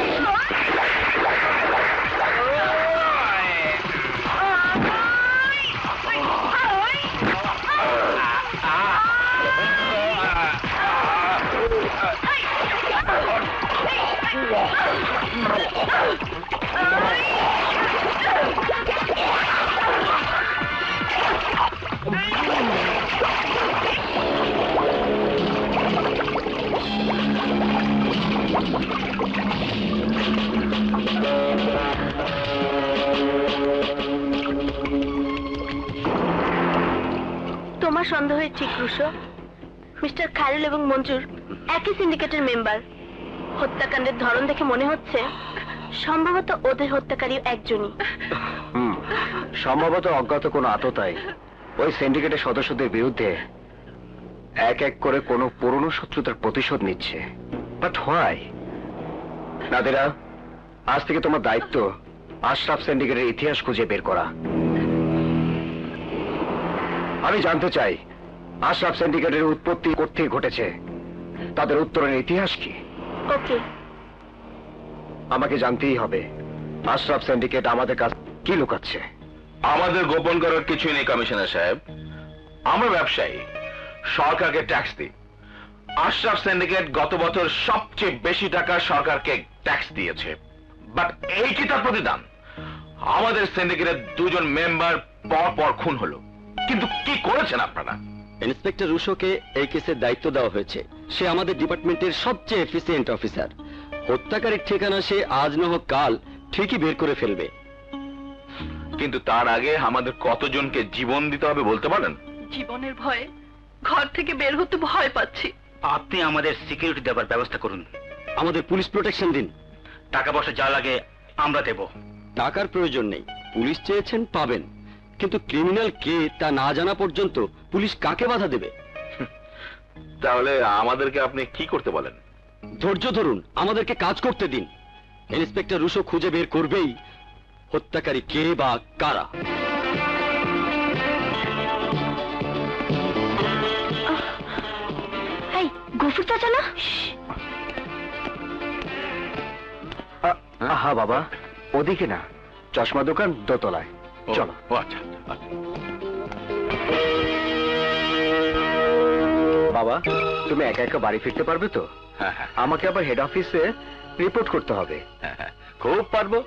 তোমার সন্দেহের ঠিক রুশো। মিস্টার খায়রুল এবং মঞ্জুর একই সিন্ডিকেটের মেম্বার। হত্যাকাণ্ডের ধরন দেখে মনে হচ্ছে সম্ভবত ওদের হত্যাকারী একজনই। সম্ভবত অজ্ঞাত কোনো আততায়ী ওই সিন্ডিকেটের সদস্যদের বিরুদ্ধে এক এক করে কোনো পুরনো শত্রুতার প্রতিশোধ নিচ্ছে। But why? নাদিরা, আজ থেকে তোমার দায়িত্ব আশরাফ সিন্ডিকেটের ইতিহাস খুঁজে বের করা। আমি জানতে চাই আশরাফ সিন্ডিকেটের উৎপত্তি কোত্থেকে ঘটেছে, তাদের উত্তরণের ইতিহাস কি। ওকে, আমাকে জানতেই হবে আশরাফ সিন্ডিকেট আমাদের কাছে কি লুকাচ্ছে। আমাদের গোপন করার কিছুই নেই কমিশনার সাহেব। আমরা ব্যবসায়ী, সরকারকে ট্যাক্স দিই। আশরাফ সিন্ডিকেট গত বছর সবচেয়ে বেশি টাকা সরকারকে ট্যাক্স দিয়েছে। বাট এই কি তার প্রতিদান? আমাদের সিন্ডিকেটের দুজন মেম্বার পর পর খুন হলো। কিন্তু কি করেছেন আপনারা? ইন্সপেক্টর রুশোকে এই কেসের দায়িত্ব দেওয়া হয়েছে। সে আমাদের ডিপার্টমেন্টের সবচেয়ে এফিসিয়েন্ট অফিসার। হত্যাকারীর ঠিকানা সে আজ না হোক কাল ঠিকই বের করে ফেলবে। কিন্তু তার আগে আমাদের কতজনকে জীবন দিতে হবে বলতে পারেন? জীবনের ভয়ে ঘর থেকে বের হতে ভয় পাচ্ছি। আপনি আমাদের সিকিউরিটি দেওয়ার ব্যবস্থা করুন। আমাদের পুলিশ প্রোটেকশন দিন। টাকা পয়সা যা লাগে আমরা দেব। টাকার প্রয়োজন নেই, পুলিশ চেয়েছেন পাবেন। কিন্তু ক্রিমিনাল কে তা না জানা পর্যন্ত পুলিশ কাকে বাধা দেবে? তাহলে আমাদেরকে আপনি কি করতে বলেন? ধৈর্য ধরুন, আমাদেরকে কাজ করতে দিন। ইন্সপেক্টর রুশো খুঁজে বের করবেই হত্যাকারী কে বা কারা। এই গফুর চাচা না? আহা বাবা, ওদিকে না, চশমা দোকান দোতলায়। চলো। ও আচ্ছা আচ্ছা। বাবা, তুমি একা একা বাড়ি ফিরতে পারবে তো? হ্যাঁ হ্যাঁ আমাকে আবার হেড অফিসে রিপোর্ট করতে হবে। হ্যাঁ, হ্যাঁ, খুব পারবো।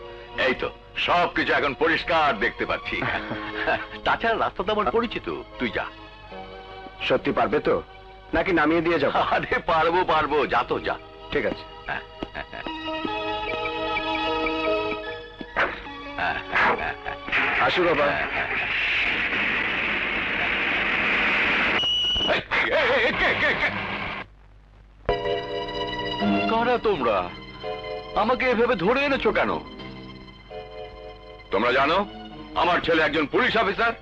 এই তো সবকিছু এখন পরিষ্কার দেখতে পাচ্ছি। তাছাড়া রাস্তা তো আমার পরিচিত, তুই যা। সত্যি পারবে তো, নাকি নামিয়ে দিয়ে যাবো? আরে পারবো পারবো, যা তো যা। ঠিক আছে। হ্যাঁ, হ্যাঁ, হ্যাঁ। হ্যাঁ, হ্যাঁ, হ্যাঁ, হ্যাঁ। আসো বাবা। হ্যাঁ, হ্যাঁ, হ্যাঁ। কারা তোমরা? আমাকে এভাবে ধরে এনেছো কেন? তোমরা জানো আমার ছেলে একজন পুলিশ অফিসার।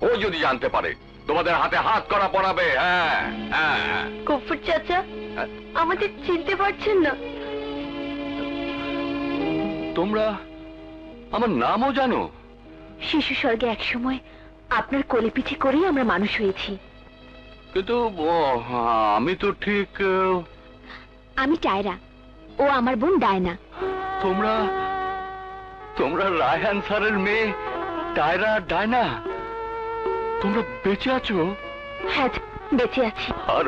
ও যদি জানতে পারে তোমাদের হাতে হাত করা পড়াবে। হ্যাঁ হ্যাঁ। গফুর চাচা, আমাদের চিনতে পারছেন না? তোমরা আমার নামও জানো? শিশু স্বর্গে একসময় আপনার কোলে পিঠে করেই আমরা মানুষ হয়েছি। কিন্তু আমি তো ঠিক আমি টায়রা, ও আমার বোন ডায়না। তোমরা তোমরা রায়হান স্যারের মেয়ে টায়রা ডায়না? তোমরা বেঁচে আছো? হ্যাঁ, বেঁচে আছি। আর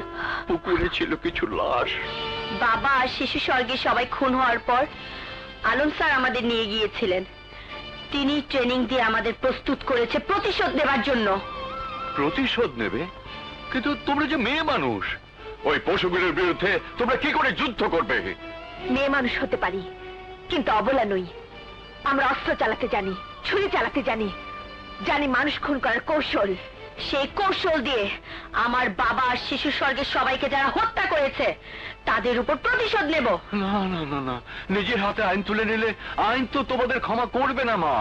পুকুরে ছিল কিছু লাশ। বাবা আর শিশু স্বর্গে সবাই খুন হওয়ার পর আলম স্যার আমাদের নিয়ে গিয়েছিলেন। তিনি ট্রেনিং দিয়ে আমাদের প্রস্তুত করেছে প্রতিশোধ নেবার জন্য। প্রতিশোধ নেবে? কিন্তু তোমরা যে মেয়ে মানুষ, ওই পশুগুলোর বিরুদ্ধে তোমরা কি করে যুদ্ধ করবে? মেয়ে মানুষ হতে পারি, কিন্তু অবলা নই। আমরা অস্ত্র চালাতে জানি, ছুরি চালাতে জানি, জানি মানুষ খুন করার কৌশল। সেই কৌশল দিয়ে আমার বাবা আর শিশু স্বর্গের সবাইকে যারা হত্যা করেছে তাদের উপর প্রতিশোধ নেব। না না না না, নিজের হাতে আইন তুলে নিলে আইন তো তোমাদের ক্ষমা করবে না মা।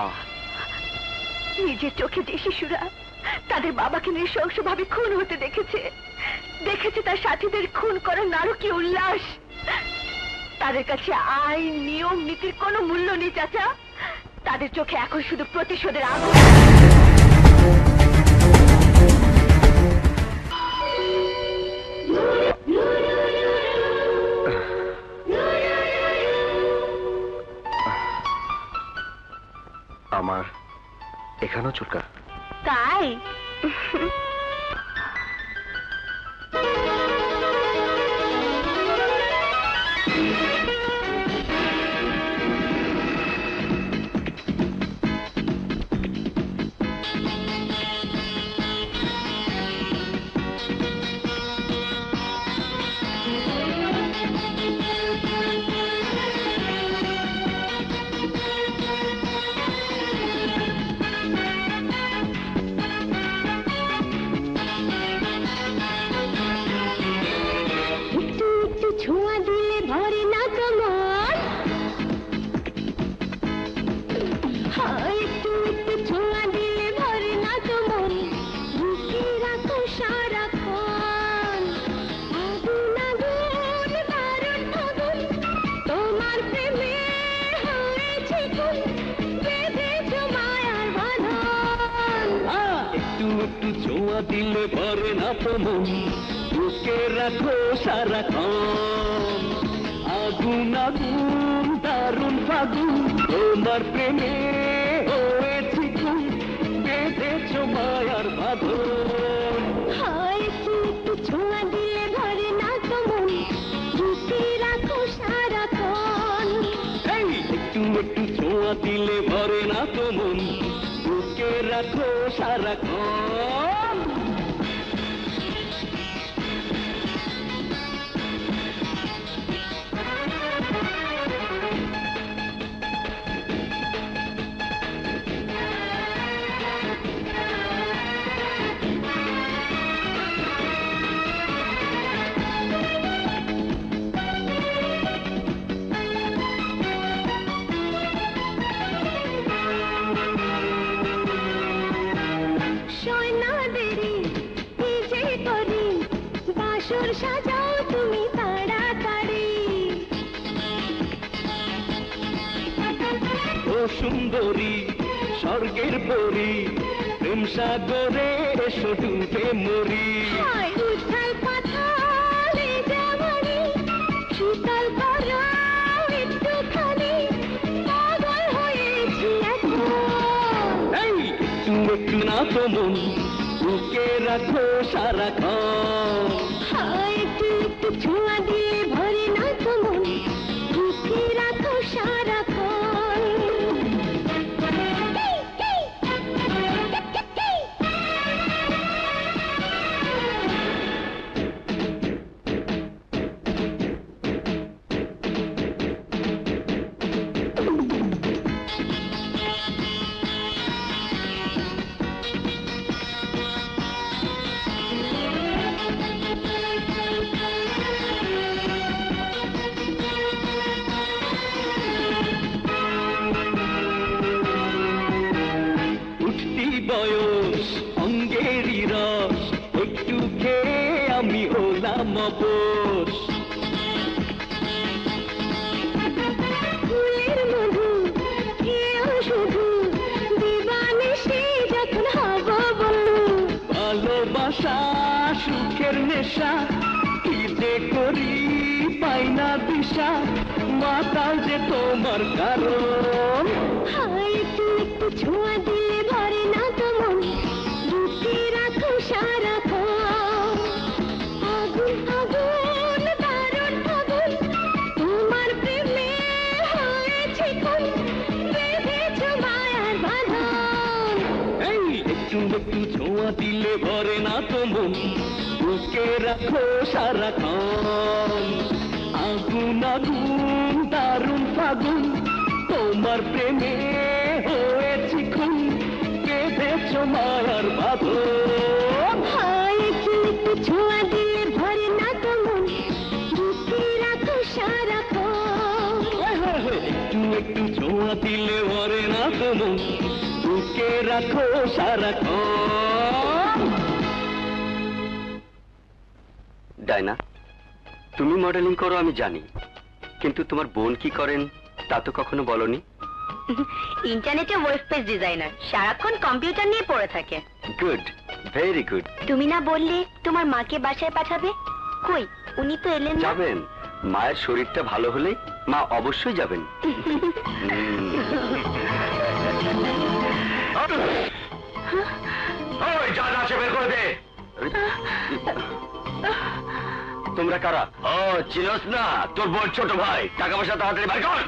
নিজের চোখে যে শিশুরা তাদের বাবাকে নৃশংসভাবে খুন হতে দেখেছে, দেখেছে তার সাথীদের খুন করার নারকীয় উল্লাস, তাদের কাছে আইন নিয়ম নীতির কোনো মূল্য নেই চাচা। তাদের চোখে এখন শুধু প্রতিশোধের আগুন। আমার এখানেও চুলকা। তাই একটু একটু ছোঁয়া দিলে ভরে না তোমার। একটু একটু ছোঁয়া দিলে ভরে না তোমার। বুকে রাখো সারাক্ষণ। আগুন আগুন দারুণ আগুন, তোমার প্রেমে হয়েছে খুন, বেঁধেছো মায়ার বাঁধন। একটু একটু ছোঁয়া দিলে ভরে না তো মন, বুকে রাখো সারাক্ষণ। আগুন আগুন দারুণ ফাগুন, তোমার প্রেমে হয়েছি খুন, বেঁধেছো মায়ার বাঁধন। একটু একটু ছোঁয়া দিলে ভরে না তোমার। বুকে রাখো সারাক্ষণ। এই একটু একটু ছোঁয়া দিলে ভরে না তো মন, বুকে রাখো সারাক্ষণ। সয়নাদেরই কি যে করি, বাসর সাজাও তুমি তাড়াতাড়ি। ও সুন্দরী স্বর্গের পরী, প্রেম সাগরে এসো ডুবে মরি। হায় উথাল পাথাল এ জামানি, শীতল গরম একটুখানি, পাগল হয়েছি এখন। এই একটু একটু না তো মন, বুকে রাখো সারাক্ষণ। একটু একটু ছোঁয়া দিলে ভরে না তোমার। বুকে রাখো সারাক্ষণ। মপস ফুলের মধু খেয়েও শুধু দিবানিশি যখন হব বন্ধু ভালোবাসা সুখের নেশা কি যে করি পাই না দিশা মাতাল যে তোমার কারণ হায় একটু একটু ছোঁয়া দিলে ভরে না তো মন বুকে রাখো সারাক্ষণ আগুন আগুন দারুণ আগুন তোমার প্রেমে হয়েছে খুন বেঁধেছ মায়ার বাঁধন এই একটু একটু ছোঁয়া দিলে ভরে না তো মন বুকে রাখো সারাক্ষণ আগুন আগুন দারুণ ফাগুন তোমার প্রেমে হয়েছি খুন বেঁধেছ মায়ার বাঁধন হায় একটু একটু ছোঁয়া দিলে ভরে না তো মন বুকে রাখো সারাক্ষণ একটু একটু ছোঁয়া দিলে ভরে না তো মন বুকে রাখো সারাক্ষণ ডায়না, তুমি মডেলিং করো আমি জানি, কিন্তু তোমার বোন কি করেন তা তো কখনো বলনি। ইন্টারনেটে ওয়েব পেজ ডিজাইনার, সারাক্ষণ কম্পিউটার নিয়ে পড়ে থাকে। Good, very good. তুমি না বললে তোমার মাকে বাসায় পাঠাবে? কই, উনি তো এলেন না। যাবেন, মায়ের শরীরটা ভালো হলে মা অবশ্যই যাবেন। ওই যা যা আছে বের করে দে। তোমরা কারা? ও চিনস না, তোর বোন ছোট ভাই। টাকা পয়সা তাড়াতাড়ি বাইর কর।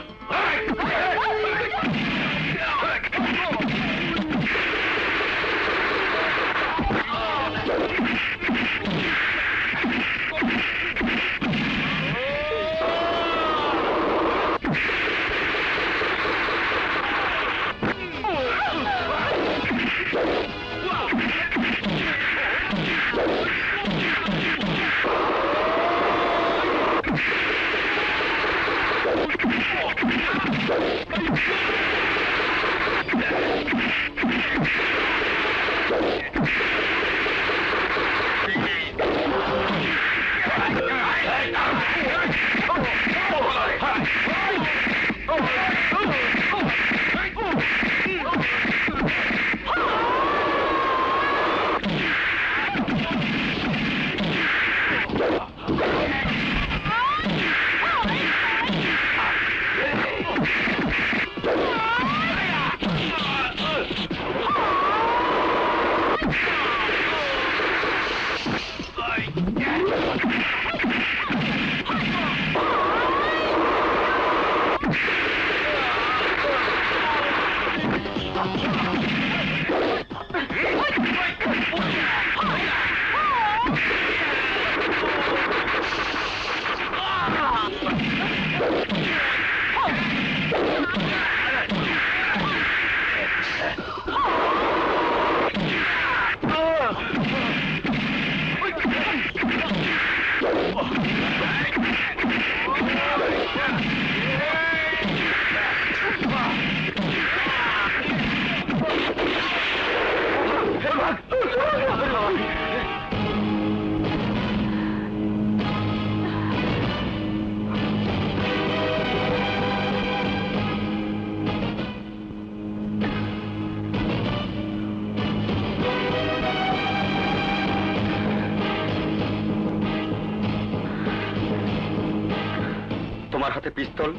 তোমার হাতে পিস্তল,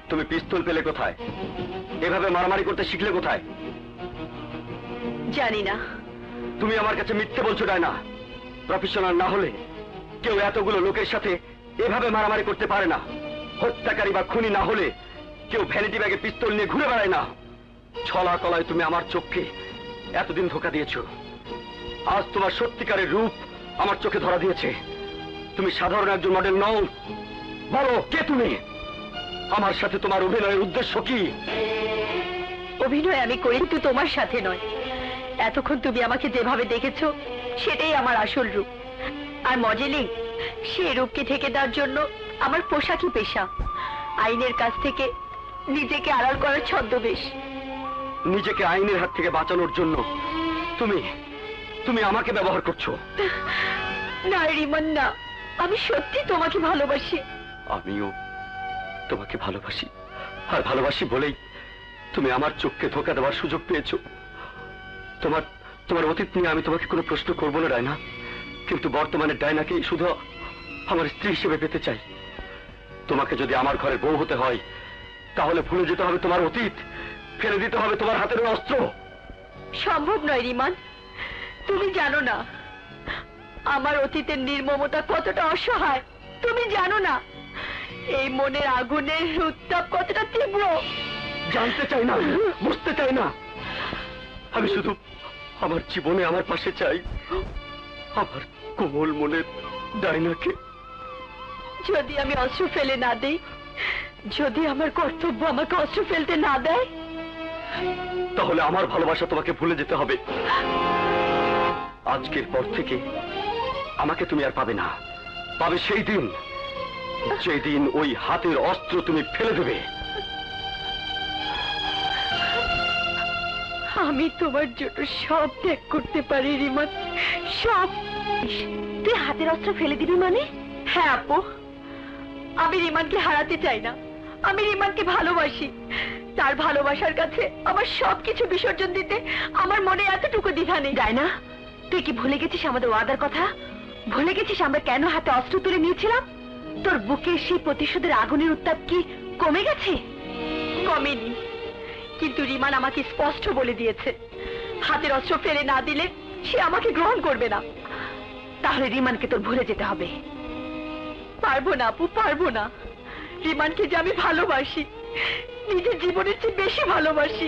তুমি পিস্তল পেলে কোথায়? এভাবে মারামারি করতে শিখলে কোথায়? জানি না। তুমি আমার কাছে মিথ্যে বলছো ডায়না। প্রফেশনাল না হলে কেউ এতগুলো লোকের সাথে এভাবে মারামারি করতে পারে না। হত্যাকারী বা খুনি না হলে কেউ ভ্যানিটি ব্যাগে পিস্তল নিয়ে ঘুরে বেড়ায় না। ছলা কলায় তুমি আমার চোখকে এতদিন ধোঁকা দিয়েছো। আজ তোমার সত্যিকারের রূপ আমার চোখে ধরা দিয়েছে। তুমি সাধারণ একজন মডেল নও। বলো, কে তুমি? আমার সাথে তোমার অভিনয়ের উদ্দেশ্য কি? অভিনয় আমি করি, কিন্তু তোমার সাথে নয়। এতক্ষণ তুমি আমাকে যেভাবে দেখেছো সেটাই আমার আসল রূপ। আর মডেলিং, সেই রূপকে থেকে দেওয়ার জন্য আমার পোশাকই পেশা। আইনের কাছ থেকে নিজেকে আড়াল করার ছদ্মবেশ। নিজেকে আইনের হাত থেকে বাঁচানোর জন্য তুমি তুমি আমাকে ব্যবহার করছো। না রিমন, না। আমি সত্যি তোমাকে ভালোবাসি। আমিও তোমাকে ভালোবাসি, আর ভালোবাসি বলেই তুমি আমার চোখকে ধোঁকা দেওয়ার সুযোগ পেয়েছো। তোমার তোমার অতীত নিয়ে আমি তোমাকে কোনো প্রশ্ন করবো না ডায়না, কিন্তু বর্তমানে ডায়নাকে শুধু আমার স্ত্রী হিসেবে পেতে চাই। তোমাকে যদি আমার ঘরে বউ হতে হয়, তাহলে ভুলে যেতে হবে তোমার অতীত, ফেলে দিতে হবে তোমার হাতের ওই অস্ত্র। সম্ভব নয় রিমান, তুমি জানো না আমার অতীতের নির্মমতা কতটা অসহায়। তুমি জানো না এই মনের আগুনের উত্তাপ কতটা তীব্র। জানতে চাই না, বুঝতে চাই না। আমি শুধু আমার জীবনে আমার পাশে চাই আমার কোমল মনের ডায়নাকে। যদি আমি অস্ত্র ফেলে না দেই, যদি আমার কর্তব্য আমাকে অস্ত্র ফেলতে না দেয়, তাহলে আমার ভালোবাসা তোমাকে ভুলে যেতে হবে। আজকের পর থেকে আমাকে তুমি আর পাবে না। পাবে সেই দিন যেদিন ওই হাতের অস্ত্র তুমি ফেলে দেবে। আমি তোমার জন্য সব ত্যাগ করতে পারি রিমান, সব। তুই হাতের অস্ত্র ফেলে দিবি মানে? হ্যাঁ আপু, আমি রিমানকে হারাতে চাই না। আমি রিমানকে ভালোবাসি। তার ভালোবাসার কাছে আমার সবকিছু বিসর্জন দিতে আমার মনে এতটুকু দ্বিধা নেই। ডায়না, তুই কি ভুলে গেছিস আমাদের ওয়াদার কথা? ভুলে গেছিস আমরা কেন হাতে অস্ত্র তুলে নিয়েছিলাম? তোর বুকে সেই প্রতিশোধের আগুনের উত্তাপ কি কমে গেছে? কমেনি, কিন্তু রিমান আমাকে স্পষ্ট বলে দিয়েছে হাতের অস্ত্র ফেলে না দিলে সে আমাকে গ্রহণ করবে না। তাহলে রিমানকে তোর ভুলে যেতে হবে। পারবো না আপু, পারবো না। রিমানকে যে আমি ভালোবাসি, নিজের জীবনের চেয়ে বেশি ভালোবাসি।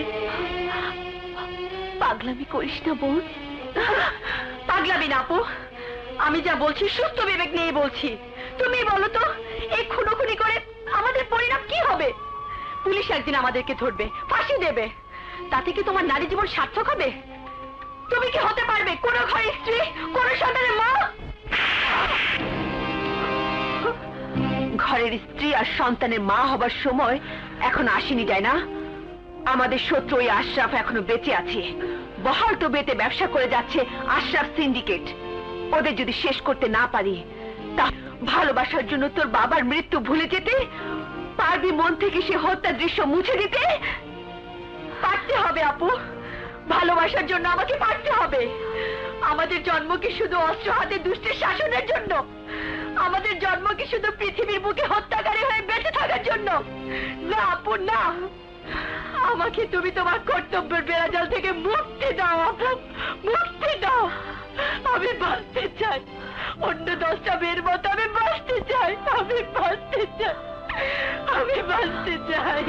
পাগলামি করিস না বোন। পাগলামি না আপু, আমি যা বলছি সুস্থ বিবেক নিয়ে বলছি। তুমি বলো তো, এই খুনোখুনি করে আমাদের পরিণাম কি হবে? পুলিশ একদিন আমাদেরকে ধরবে, ফাঁসি দেবে। তাতে কি তোমার নারী জীবন সার্থক হবে? তুমি কি হতে পারবে কোন ঘরের স্ত্রী, কোন সন্তানের মা? ঘরের স্ত্রী আর সন্তানের মা হবার সময় এখন আসেনি, যায় না? আমাদের শত্রু ওই আশরাফ এখনো বেঁচে আছে। বহাল তো বেতে ব্যবসা করে যাচ্ছে আশরাফ সিন্ডিকেট। ওদের যদি শেষ করতে না পারি, তা ভালোবাসার জন্য তোর বাবার মৃত্যু ভুলে যেতে পারবি? মন থেকে সে হত্যার দৃশ্য মুছে দিতে পারতে হবে আপু। ভালোবাসার জন্য আমাকে পারতে হবে। আমাদের জন্ম কি শুধু অস্ত্র হাতে দুষ্টের শাসনের জন্য? আমাদের জন্ম কি শুধু পৃথিবীর বুকে হত্যাকারী হয়ে বেঁচে থাকার জন্য? না আপু, না। আমাকে তুমি তোমার কর্তব্যের বেড়াজাল থেকে মুক্তি দাও আপু, মুক্তি দাও। আমি বাঁচতে চাই, অন্য 10টা মেয়ের মতো আমি বাঁচতে চাই। আমি বাঁচতে চাই, আমি বাঁচতে চাই।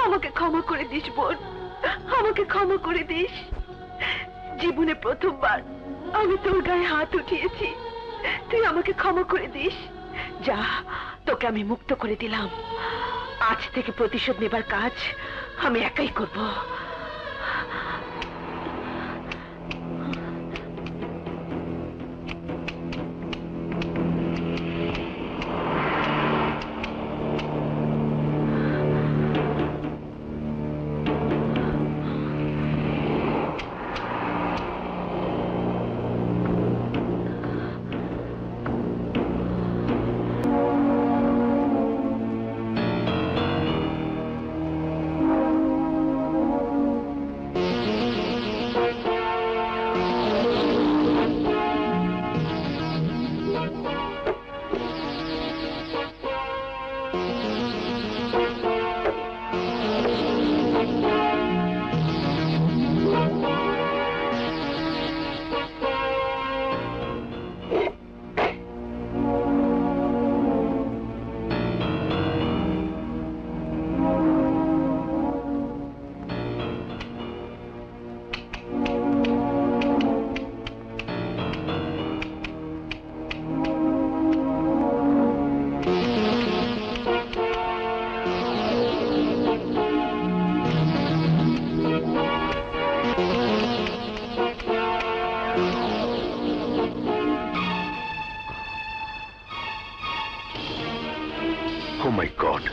আমাকে ক্ষমা করে দিস বোন, আমাকে ক্ষমা করে দিস। জীবনে প্রথমবার আমি তোর গায়ে হাত উঠিয়েছি, তুই আমাকে ক্ষমা করে দিস। যা, তোকে আমি মুক্ত করে দিলাম। আজ থেকে প্রতিশোধ নেবার কাজ আমি একাই করব। ও my god,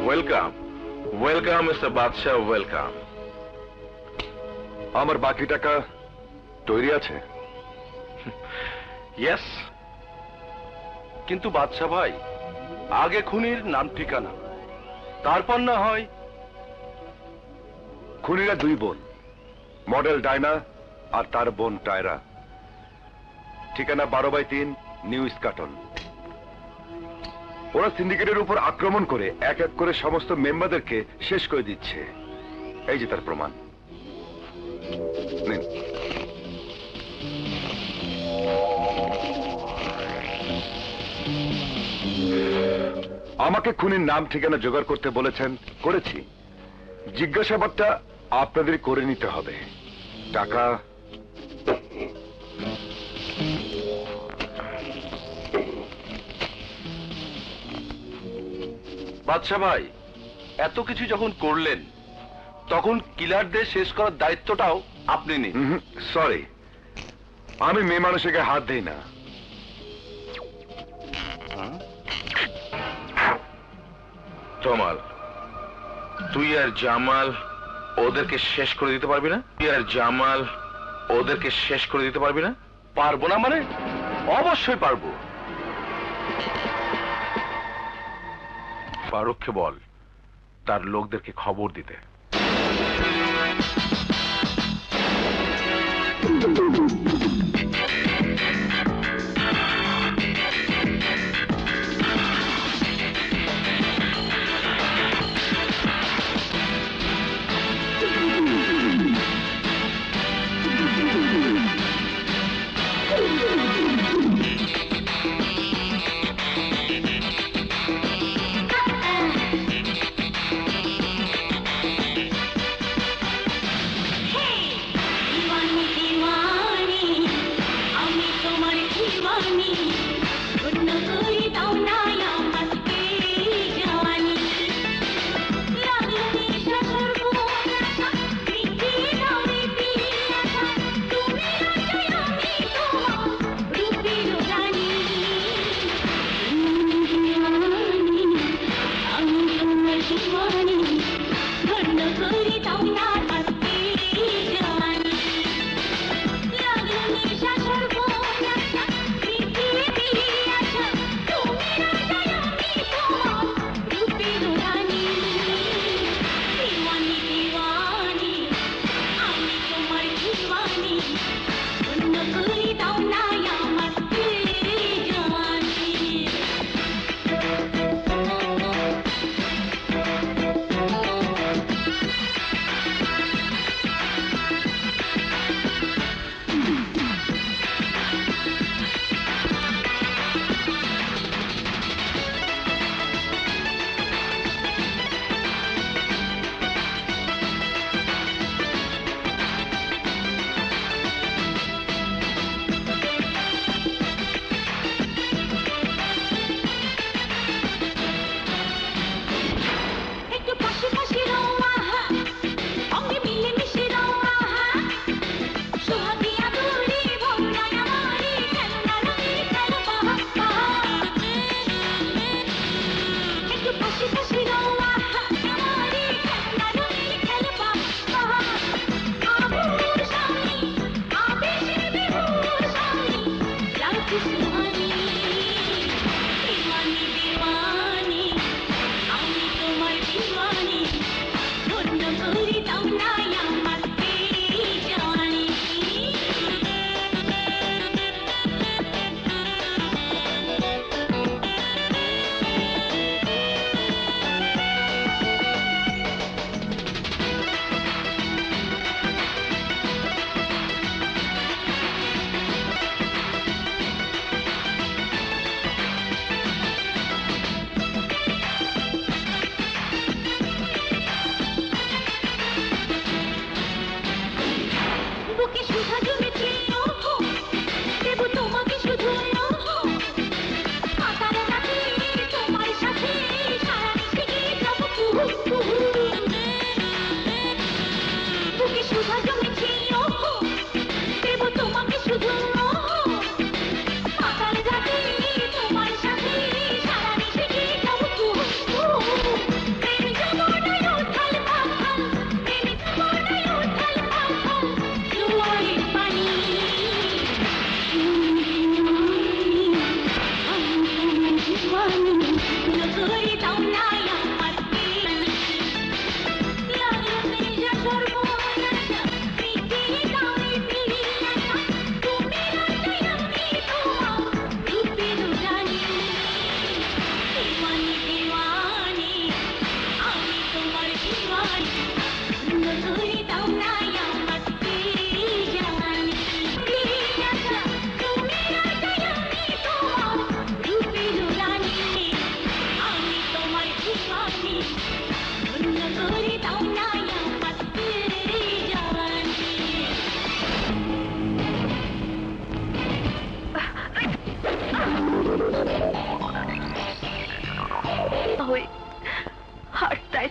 welcome welcome mister বাদশাহ, ওয়েলকাম। আমার বাকি টাকা তৈরি আছে? ইয়েস। কিন্তু বাদশা ভাই, আগে খুনির নাম ঠিকানা, তারপর না হয়। খুনিরা দুই বোন, মডেল ডায়না আর তার বোন টায়রা। ঠিকানা 12/3 নিউ স্কাটন। ওরা সিন্ডিকেটের উপর আক্রমণ করে এক এক করে সমস্ত মেম্বারদেরকে শেষ করে দিচ্ছে। এই যে তার প্রমাণ। নিন। আমাকে খুনির নাম ঠিকানা জোগাড় করতে বলেছেন, করেছি। জিজ্ঞাসাবাদটা আপনাদের করে নিতে হবে। টাকা বাদশা ভাই, এত কিছু যখন করলেন, তখন কিলারদের শেষ করার দায়িত্বটাও আপনি নিন। সরি, আমি মেয়ে মানুষকে হাত দেই না। তমাল, তুই আর জামাল ওদেরকে শেষ করে দিতে পারবি না? তুই আর জামাল ওদেরকে শেষ করে দিতে পারবি না? পারবো না মানে? অবশ্যই পারবো। ফারুককে বল তার লোকদেরকে খবর দিতে।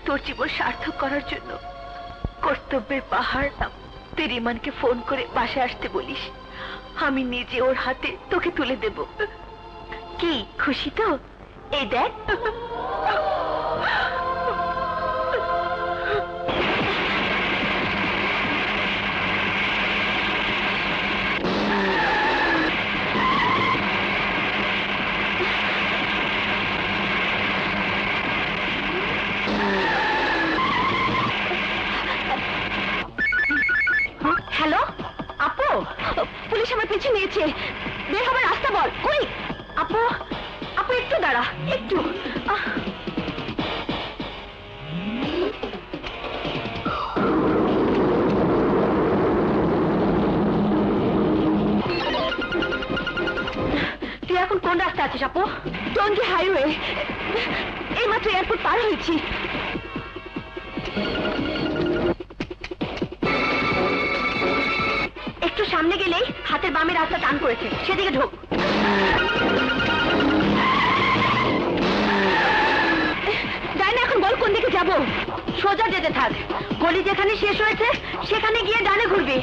তোর জীবন সার্থক করার জন্য কর্তব্যের পাহাড় তুই রিমানকে ফোন করে বাসায় আসতে বলিস। আমি নিজে ওর হাতে তোকে তুলে দেব। কি খুশি তো? এই দেখ। হ্যালো আপু, পুলিশ আমার পিছু নিয়েছে, বের হবার রাস্তা বল। কই আপু? আপু একটু দাঁড়া, একটু। তুই এখন কোন রাস্তা আছিস আপু? টঙ্গী হাইওয়ে, এইমাত্র এয়ারপোর্ট পার হয়েছি। একটু সামনে গেলেই হাতের বামে রাস্তা টান করেছে, সেদিকে ঢোক। ডাইনে এখন বল কোন দিকে যাব? সোজা যেতে থাক, গলি যেখানে শেষ হয়েছে সেখানে গিয়ে ডানে ঘুরবি।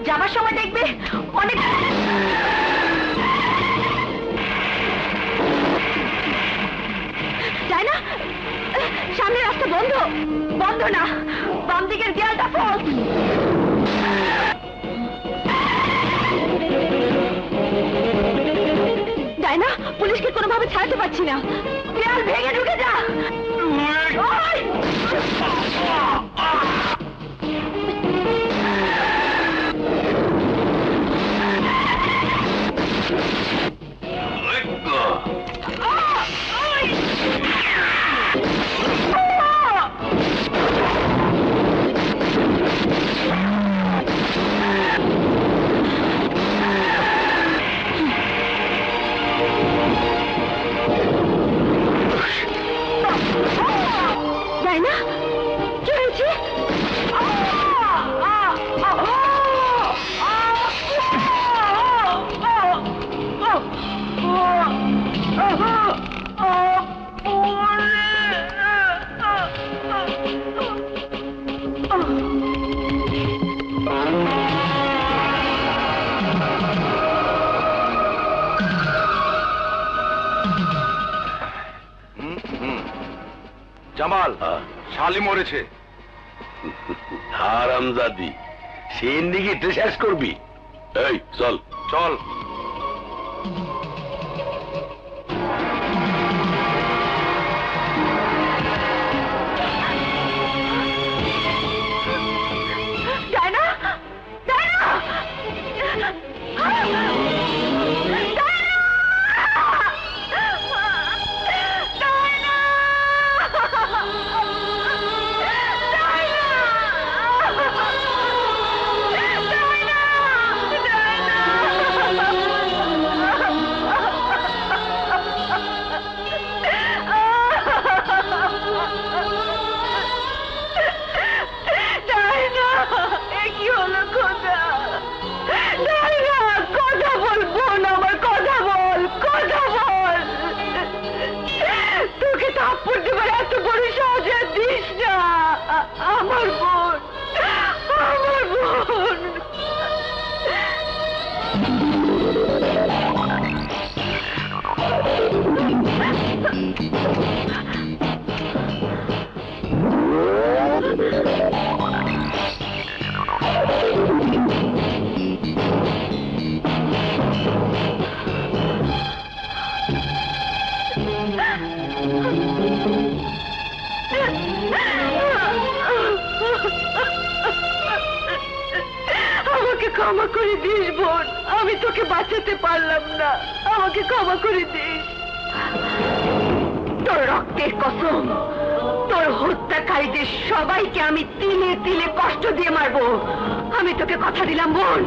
যাবার সময় দেখবে অনেক যায় না, সামনে রাস্তা বন্ধ। বন্ধ না, বাম দিকের দেয়ালটা ফস। যায় না, পুলিশকে কোনোভাবে ছাড়তে পারছি না। দেয়াল ভেঙে ঢুকে যা। ওই! জামাল, শালি মরেছে। হারামজাদি, সিন্ডিকেটে শেষ করবি? এই চল চল। থাপ্পড় দেবার এত বড় সাহস আর দিস না। আমার বোন, আমার বোন। আমাকে ক্ষমা করে দিস বোন, আমি তোকে বাঁচাতে পারলাম না, আমাকে ক্ষমা করে দিস। তোর রক্তের কসম, তোর হত্যাকারীদের সবাইকে আমি তিলে তিলে কষ্ট দিয়ে মারবো। আমি তোকে কথা দিলাম বোন।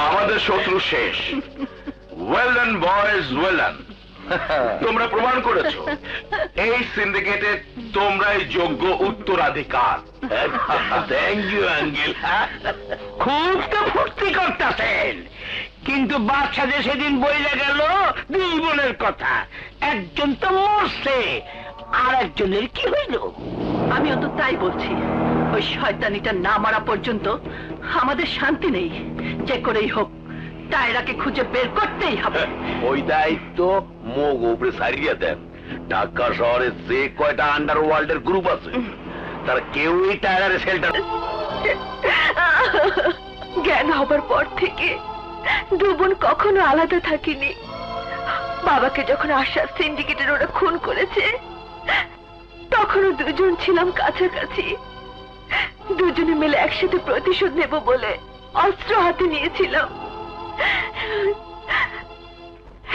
আমাদের শত্রু শেষ। Well done boys, well done. তোমরা প্রমাণ করেছো এই সিন্ডিকেটে তোমরাই যোগ্য উত্তরাধিকার। Thank you uncle. খুব তো ফুর্তি করতেছেন, কিন্তু বাচ্চা যে সেদিন বইলে গেল দুই বোনের কথা, একজন তো মরছে, আর একজনের কি হইল? আমিও তো তাই বলছি, ওই শয়তানিটা না মারা পর্যন্ত আমাদের শান্তি নেই। যে করেই হোক টায়রাকে খুঁজে বের করতেই হবে। ওই দায়িত্ব মোগ উপরে সারিয়ে দেন। ঢাকা শহরে যে কয়টা আন্ডারওয়ার্ল্ডের গ্রুপ আছে তারা কেউই টায়ারের সেলটা জ্ঞান হবার পর থেকে দু বোন কখনো আলাদা থাকিনি। বাবাকে যখন আশরাফ সিন্ডিকেটের ওরা খুন করেছে তখনও দুজন ছিলাম কাছাকাছি। দুজনে মিলে একসাথে প্রতিশোধ নেব বলে অস্ত্র হাতে নিয়েছিলাম।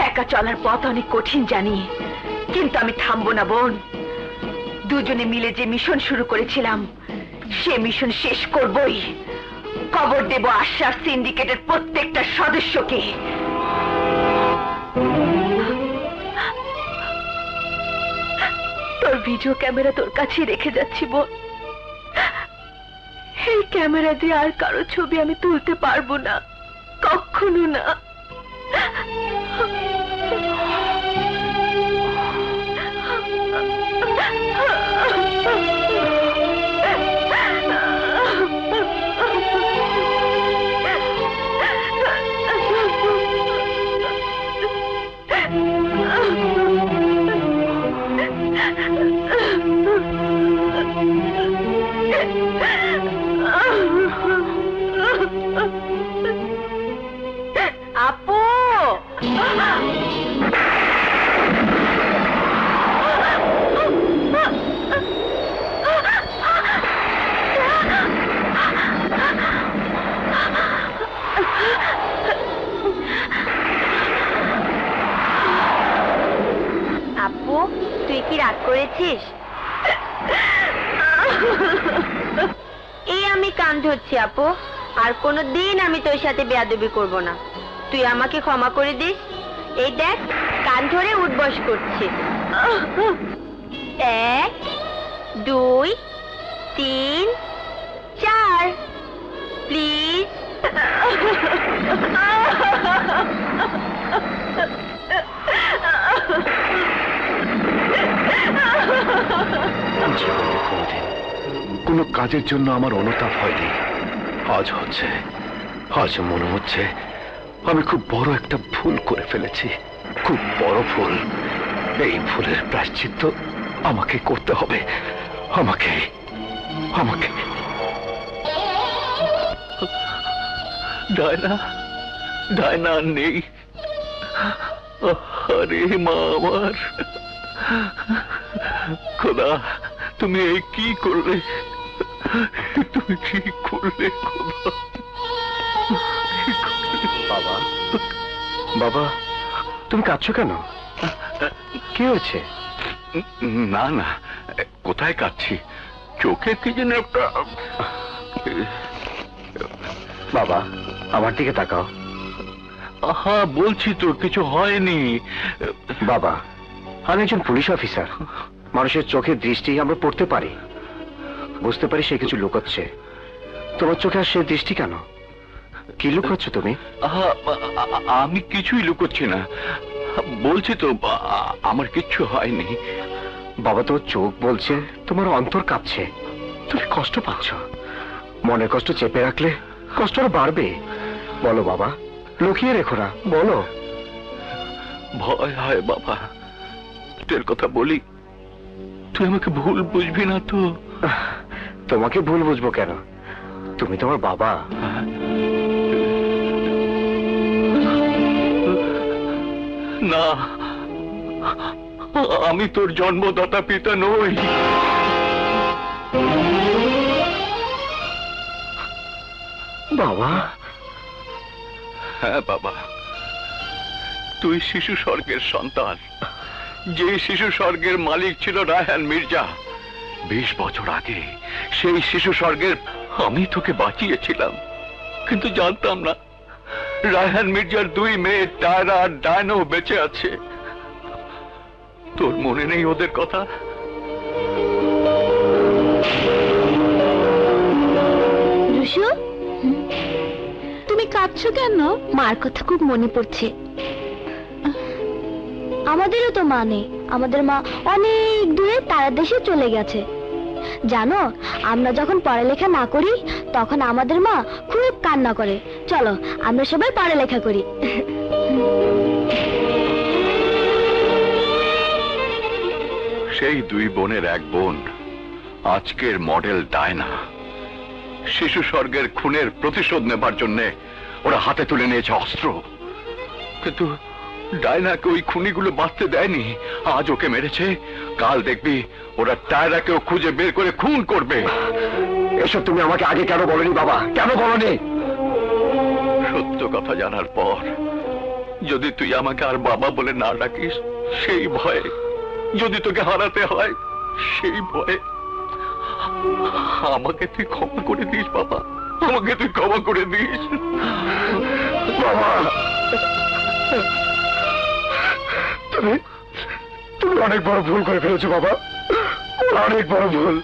একা চলার পথ অনেক কঠিন জানি, কিন্তু আমি থামবো না বোন। দুজনে মিলে যে মিশন শুরু করেছিলাম সে মিশন শেষ করবই। কবর দেব আশরাফ সিন্ডিকেটের প্রত্যেকটা সদস্যকে। তোর ভিডিও ক্যামেরা তোর কাছে রেখে যাচ্ছি বোন। এই ক্যামেরা দিয়ে আর কারো ছবি আমি তুলতে পারবো না, কখনো না। আপু, আপু তুই কি রাগ করেছিস? এই আমি কান ধরছি আপু, আর কোনোদিন আমি তোর সাথে বেয়াদবি করব না। তুই আমাকে ক্ষমা করে দিস। এই দেখ কান ধরে উঠবস করছি। 1 2 3 4 প্লিজ। জীবনে কোনোদিন কোনো কাজের জন্য আমার অনুতাপ হয়নি, আজ হচ্ছে। আজ মনে হচ্ছে আমি খুব বড় একটা ভুল করে ফেলেছি, খুব বড় ভুল। এই ভুলের প্রায়শ্চিত্ত আমাকে করতে হবে, আমাকে আমাকে। ডায়না, ডায়না নেই। আরে মা আমার, খোদা তুমি এই কি করলে, তুমি কি করলে খোদা? বাবা, বাবা তুমি কাঁদছো কেন? কি হয়েছে? না না, কোথায় কাঁদছি, চোখে কি যেন একটা। বাবা আমার দিকে তাকাও। আহা বলছি তো কিছু হয়নি। বাবা আমি একজন পুলিশ অফিসার, মানুষের চোখের দৃষ্টি আমরা পড়তে পারি, বুঝতে পারি সে কিছু লুকোচ্ছে। তোমার চোখে আর সে দৃষ্টি কেন? কি লুকাচ্ছ তুমি? আমি কিছুই লুকোচ্ছি না, বলছি তো আমার কিচ্ছু হয়নি। বাবা, তোর চোখ বলছে, তোমার অন্তর কাঁপছে, তুমি কষ্ট পাচ্ছ। মনের কষ্ট চেপে রাখলে কষ্ট আরো বাড়বে। বলো বাবা, লুকিয়ে রেখো না, বলো। ভয় হয় বাবা, তোর কথা বলি, তুই আমাকে ভুল বুঝবি না তো? তোমাকে ভুল বুঝবো কেন? তুমি তোমার বাবা। না, আমি তোর জন্মদাতা পিতা নই। বাবা। হ্যাঁ বাবা, তুই শিশু স্বর্গের সন্তান। যে শিশু স্বর্গের মালিক ছিল রায়হান মির্জা, 20 বছর আগে সেই শিশু স্বর্গের আমি তোকে বাঁচিয়েছিলাম, কিন্তু জানতাম না রায়হান মির্জার 2 মেয়ে টায়রা আর ডায়নো বেঁচে আছে। তোর মনে নেই ওদের কথা? রুশু, তুমি কাঁদছো কেন? মার কথা খুব মনে পড়ছে। আমাদেরও তো মা নেই, আমাদের মা অনেক দূরে তারা দেশে চলে গেছে। জানো, আমরা যখন পড়ালেখা না করি তখন আমাদের মা খুব কান্না করে। চলো আমরা সবাই পড়ালেখা করি। সেই 2 বোনের এক বোন আজকের মডেল ডায়না। শিশু স্বর্গের খুনের প্রতিশোধ নেবার জন্য ওরা হাতে তুলে নিয়েছে অস্ত্র, কিন্তু ডায়নাকে ওই খুনিগুলো বাঁচতে দেয়নি। আজ ওকে মেরেছে, কাল দেখবি ওরা টায়রাকেও খুঁজে বের করে খুন করবে। এসব তুমি আমাকে আগে কেন বলনি বাবা? কেন বলনি? সত্য কথা জানার পর যদি তুই আমাকে আর বাবা বলে না ডাকিস, সেই ভয়ে, যদি তোকে হারাতে হয় সেই ভয়ে, আমাকে তুই ক্ষমা করে দিস বাবা, আমাকে তুই ক্ষমা করে দিস বাবা। তুমি অনেক বড় ভুল করে ফেলেছো বাবা, অনেক বড় ভুল।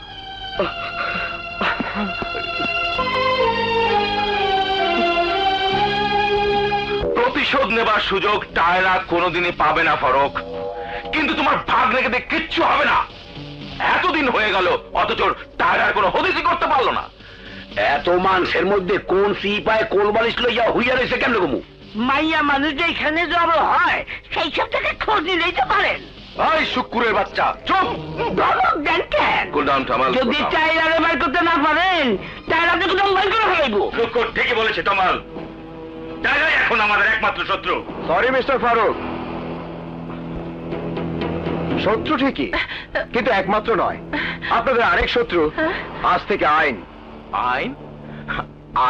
প্রতিশোধ নেবার সুযোগ টায়রা কোনোদিনই পাবে না ফারুক, কিন্তু তোমার ভাগ্নেকে দিয়ে কিচ্ছু হবে না। এতদিন হয়ে গেল অথচ টায়রার কোনো হদিসই করতে পারলো না। এত মানুষের মধ্যে কোন সিপায় কোন বালিশ লইয়া হইয়া রয়েছে কেমন কমু? মাইয়া মানুষ যেখানে জব হয় সেই সব থেকে খোঁজ নিলেই তো পারেন। ভাই শুক্কুরের বাচ্চা, চুপ! Cool down Kamal. যদি টাইলারে বের করতে না পারেন টাইলার আপনি কোথাও বের করে ফেলাইবো। শুক্কুর ঠিকই বলেছে কামাল, টায়রাই এখন আমাদের একমাত্র শত্রু। সরি মিস্টার ফারুক, শত্রু ঠিকই, কিন্তু একমাত্র নয়। আপনাদের আরেক শত্রু আজ থেকে আইন। আইন?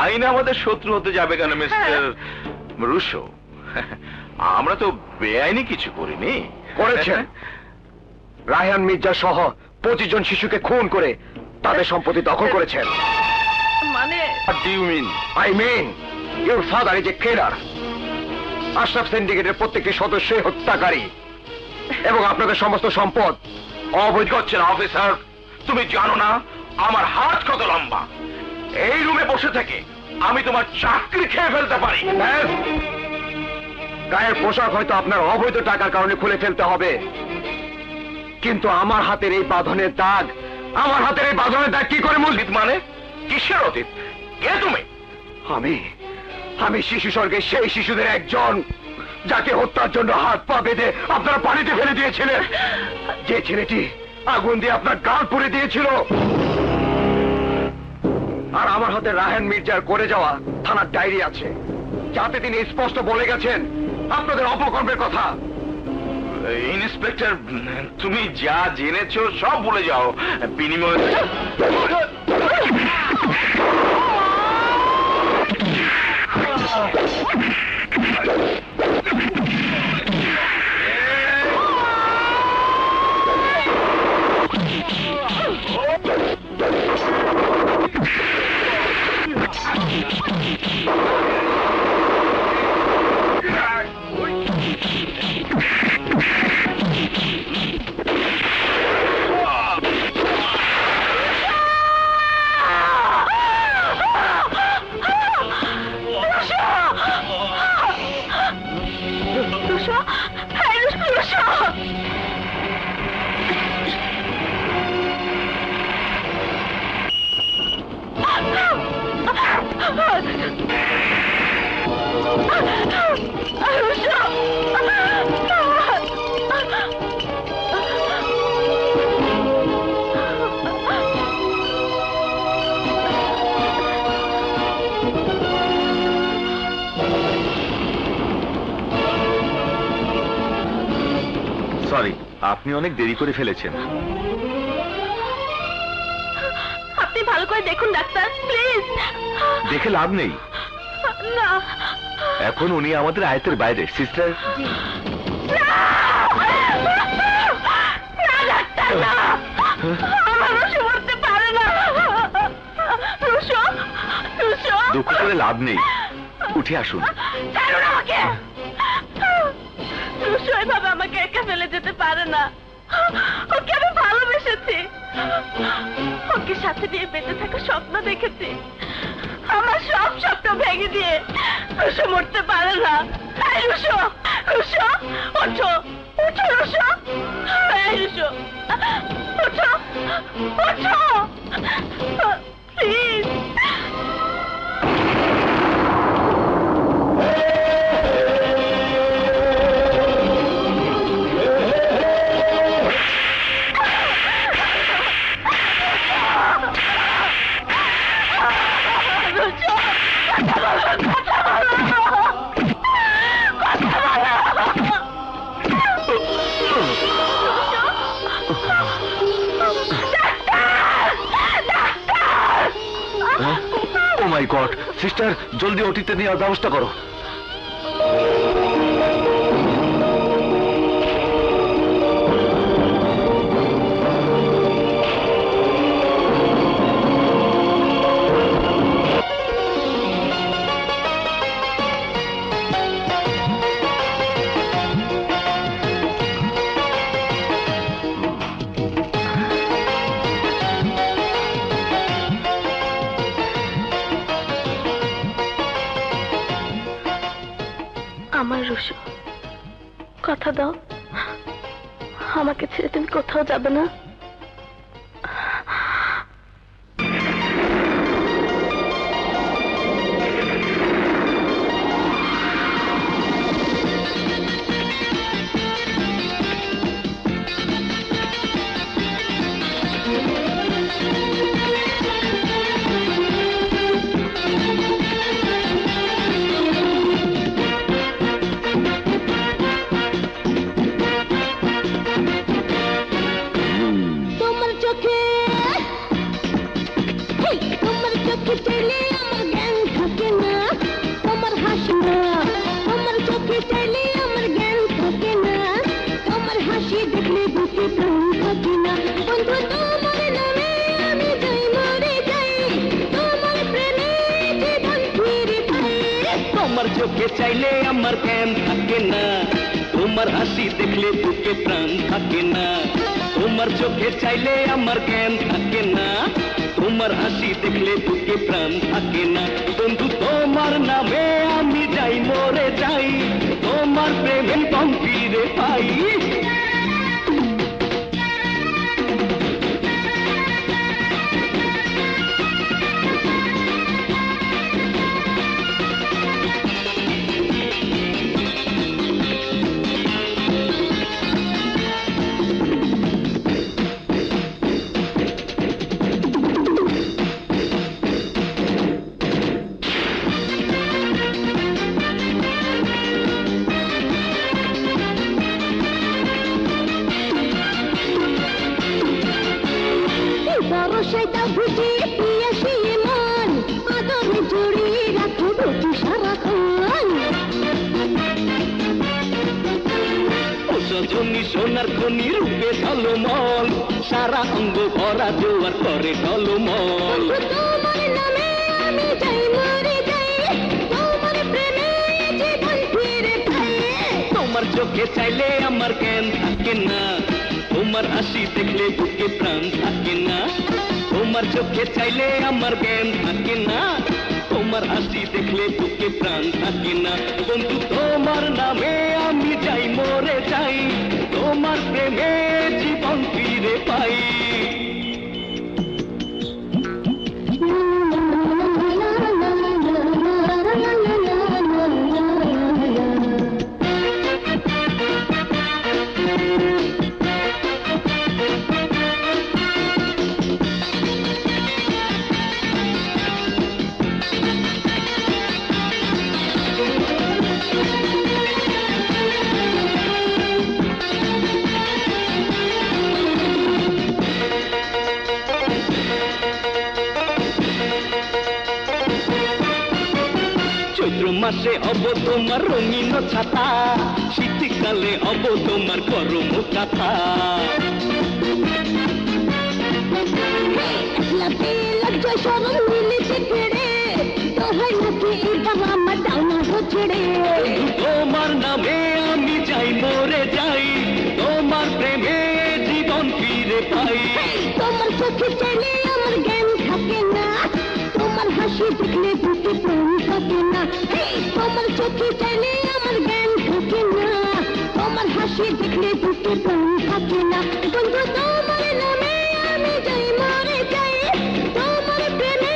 আইন আমাদের শত্রু হতে যাবে কেন মিস্টার রুশো? আমরা তো বেআইনি কিছু করিনি। করেছেন। রায়হান মির্জা সহ 25 জন শিশুকে খুন করে তাদের সম্পত্তি দখল করেছেন। মানে What do you mean? I mean, your father is a killer. Ashraf সিন্ডিকেটের প্রত্যেকটি সদস্যই হত্যাকারী, এবং আপনাদের সমস্ত সম্পদ অবৈধ হচ্ছে না অফিসার। তুমি জানো না আমার হাত কত লম্বা? এই রুমে বসে থেকে আমি তোমার চাকরি খেয়ে ফেলতে পারি। ব্যাস, গায়ের পোশাক হয়তো আপনার অবৈধ টাকার কারণে খুলে ফেলতে হবে, কিন্তু আমার হাতের এই বাঁধনের দাগ, আমার হাতের এই বাঁধনের দাগ কি করে মুছবি? মানে কিসের অতীত? কে তুমি? আমি শিশু স্বর্গের সেই শিশুদের একজন, যাকে হত্যার জন্য হাত পা বেঁধে আপনারা পানিতে ফেলে দিয়েছিলেন। যে ছেলেটি আগুন দিয়ে আপনার গাল পুড়ে দিয়েছিল। আর আমার হাতে রায়হান মির্জার করে যাওয়া থানার ডায়েরি আছে, যাতে তিনি স্পষ্ট বলে গেছেন আপনাদের অপকর্মের কথা। ইন্সপেক্টর, তুমি যা জেনেছো সব ভুলে যাও। বিনিময়ে সরি, আপনি অনেক দেরি করে ফেলেছেন। আপনি ভালো করে দেখুন ডাক্তার, প্লিজ। দেখে লাভ নেই, না এখন উনি আমাদের আয়ত্তের বাইরে। সিস্টার, ডাক্তার না, আমার রুশো মরতে পারে না। রুশো, রুশো, দুঃখ করে লাভ নেই, উঠে আসুন। ছাড়ুন আমাকে। রুশো এভাবে আমাকে একা ফেলে যেতে পারে না। ওকে আমি ভালোবেসেছি, ওকে সাথে নিয়ে বেঁচে থাকা স্বপ্ন দেখেছি। আমার সব স্বপ্ন ভেঙে দিয়ে রুশো মরতে পারে না। এই রুশো, রুশো ওঠো, ওঠো রুশো। এই রুশো, ওঠো, ওঠো please. Oh my god, sister জলদি ওটিতে নেওয়ার ব্যবস্থা করো। আমার রুশো, কথা দাও, আমাকে ছেড়ে তুমি কোথাও যাবে না। তোমার চোখে চাইলে আমার জ্ঞান থাকে না, তোমার হাসি দেখলে বুকে প্রাণ থাকে না। তোমার চোখে চাইলে আমার জ্ঞান থাকে না, তোমার হাসি দেখলে বুকে প্রাণ থাকে না। বন্ধু তোমার নামে আমি যাই মরে যাই, তোমার প্রেমের কম ফিরে পাই। সজনী সোনার খনি রূপে ঝলমল, সারা অঙ্গ ভরা জোয়ার করে ঝলমল। তোমার নামে আমি যাই মরে যাই, তোমার প্রেমে জীবন ফিরে পাই। তোমার চোখে চাইলে আমার জ্ঞান থাকে না, তোমার হাসি দেখলে বুকে প্রাণ থাকে না। তোমার চোখে চাইলে আমার জ্ঞান থাকে না, তোমার হাসি দেখলে বুকে প্রাণ থাকে না। বন্ধু তোমার নামে আমি যাই তোমার প্রেমে জীবন ফিরে পাই। মাসে হব তোমার রঙিন ছাতা, শীতকালে হব তোমার গরম কাঁথা। তোমার নামে আমি যাই মরে যাই, তোমার প্রেমে জীবন ফিরে পাই। তোমার চোখে চাইলে আমার জ্ঞান থাকে না, তোমার হাসি দেখলে বুকে প্রেম থাকে না। তোমার চোখে চাইলে আমার জ্ঞান থাকে না, তোমার হাসি দেখলে বুকে প্রেম থাকে না। বন্ধু তোমার নামে আমি যাই মরে যাই, তোমার প্রেমে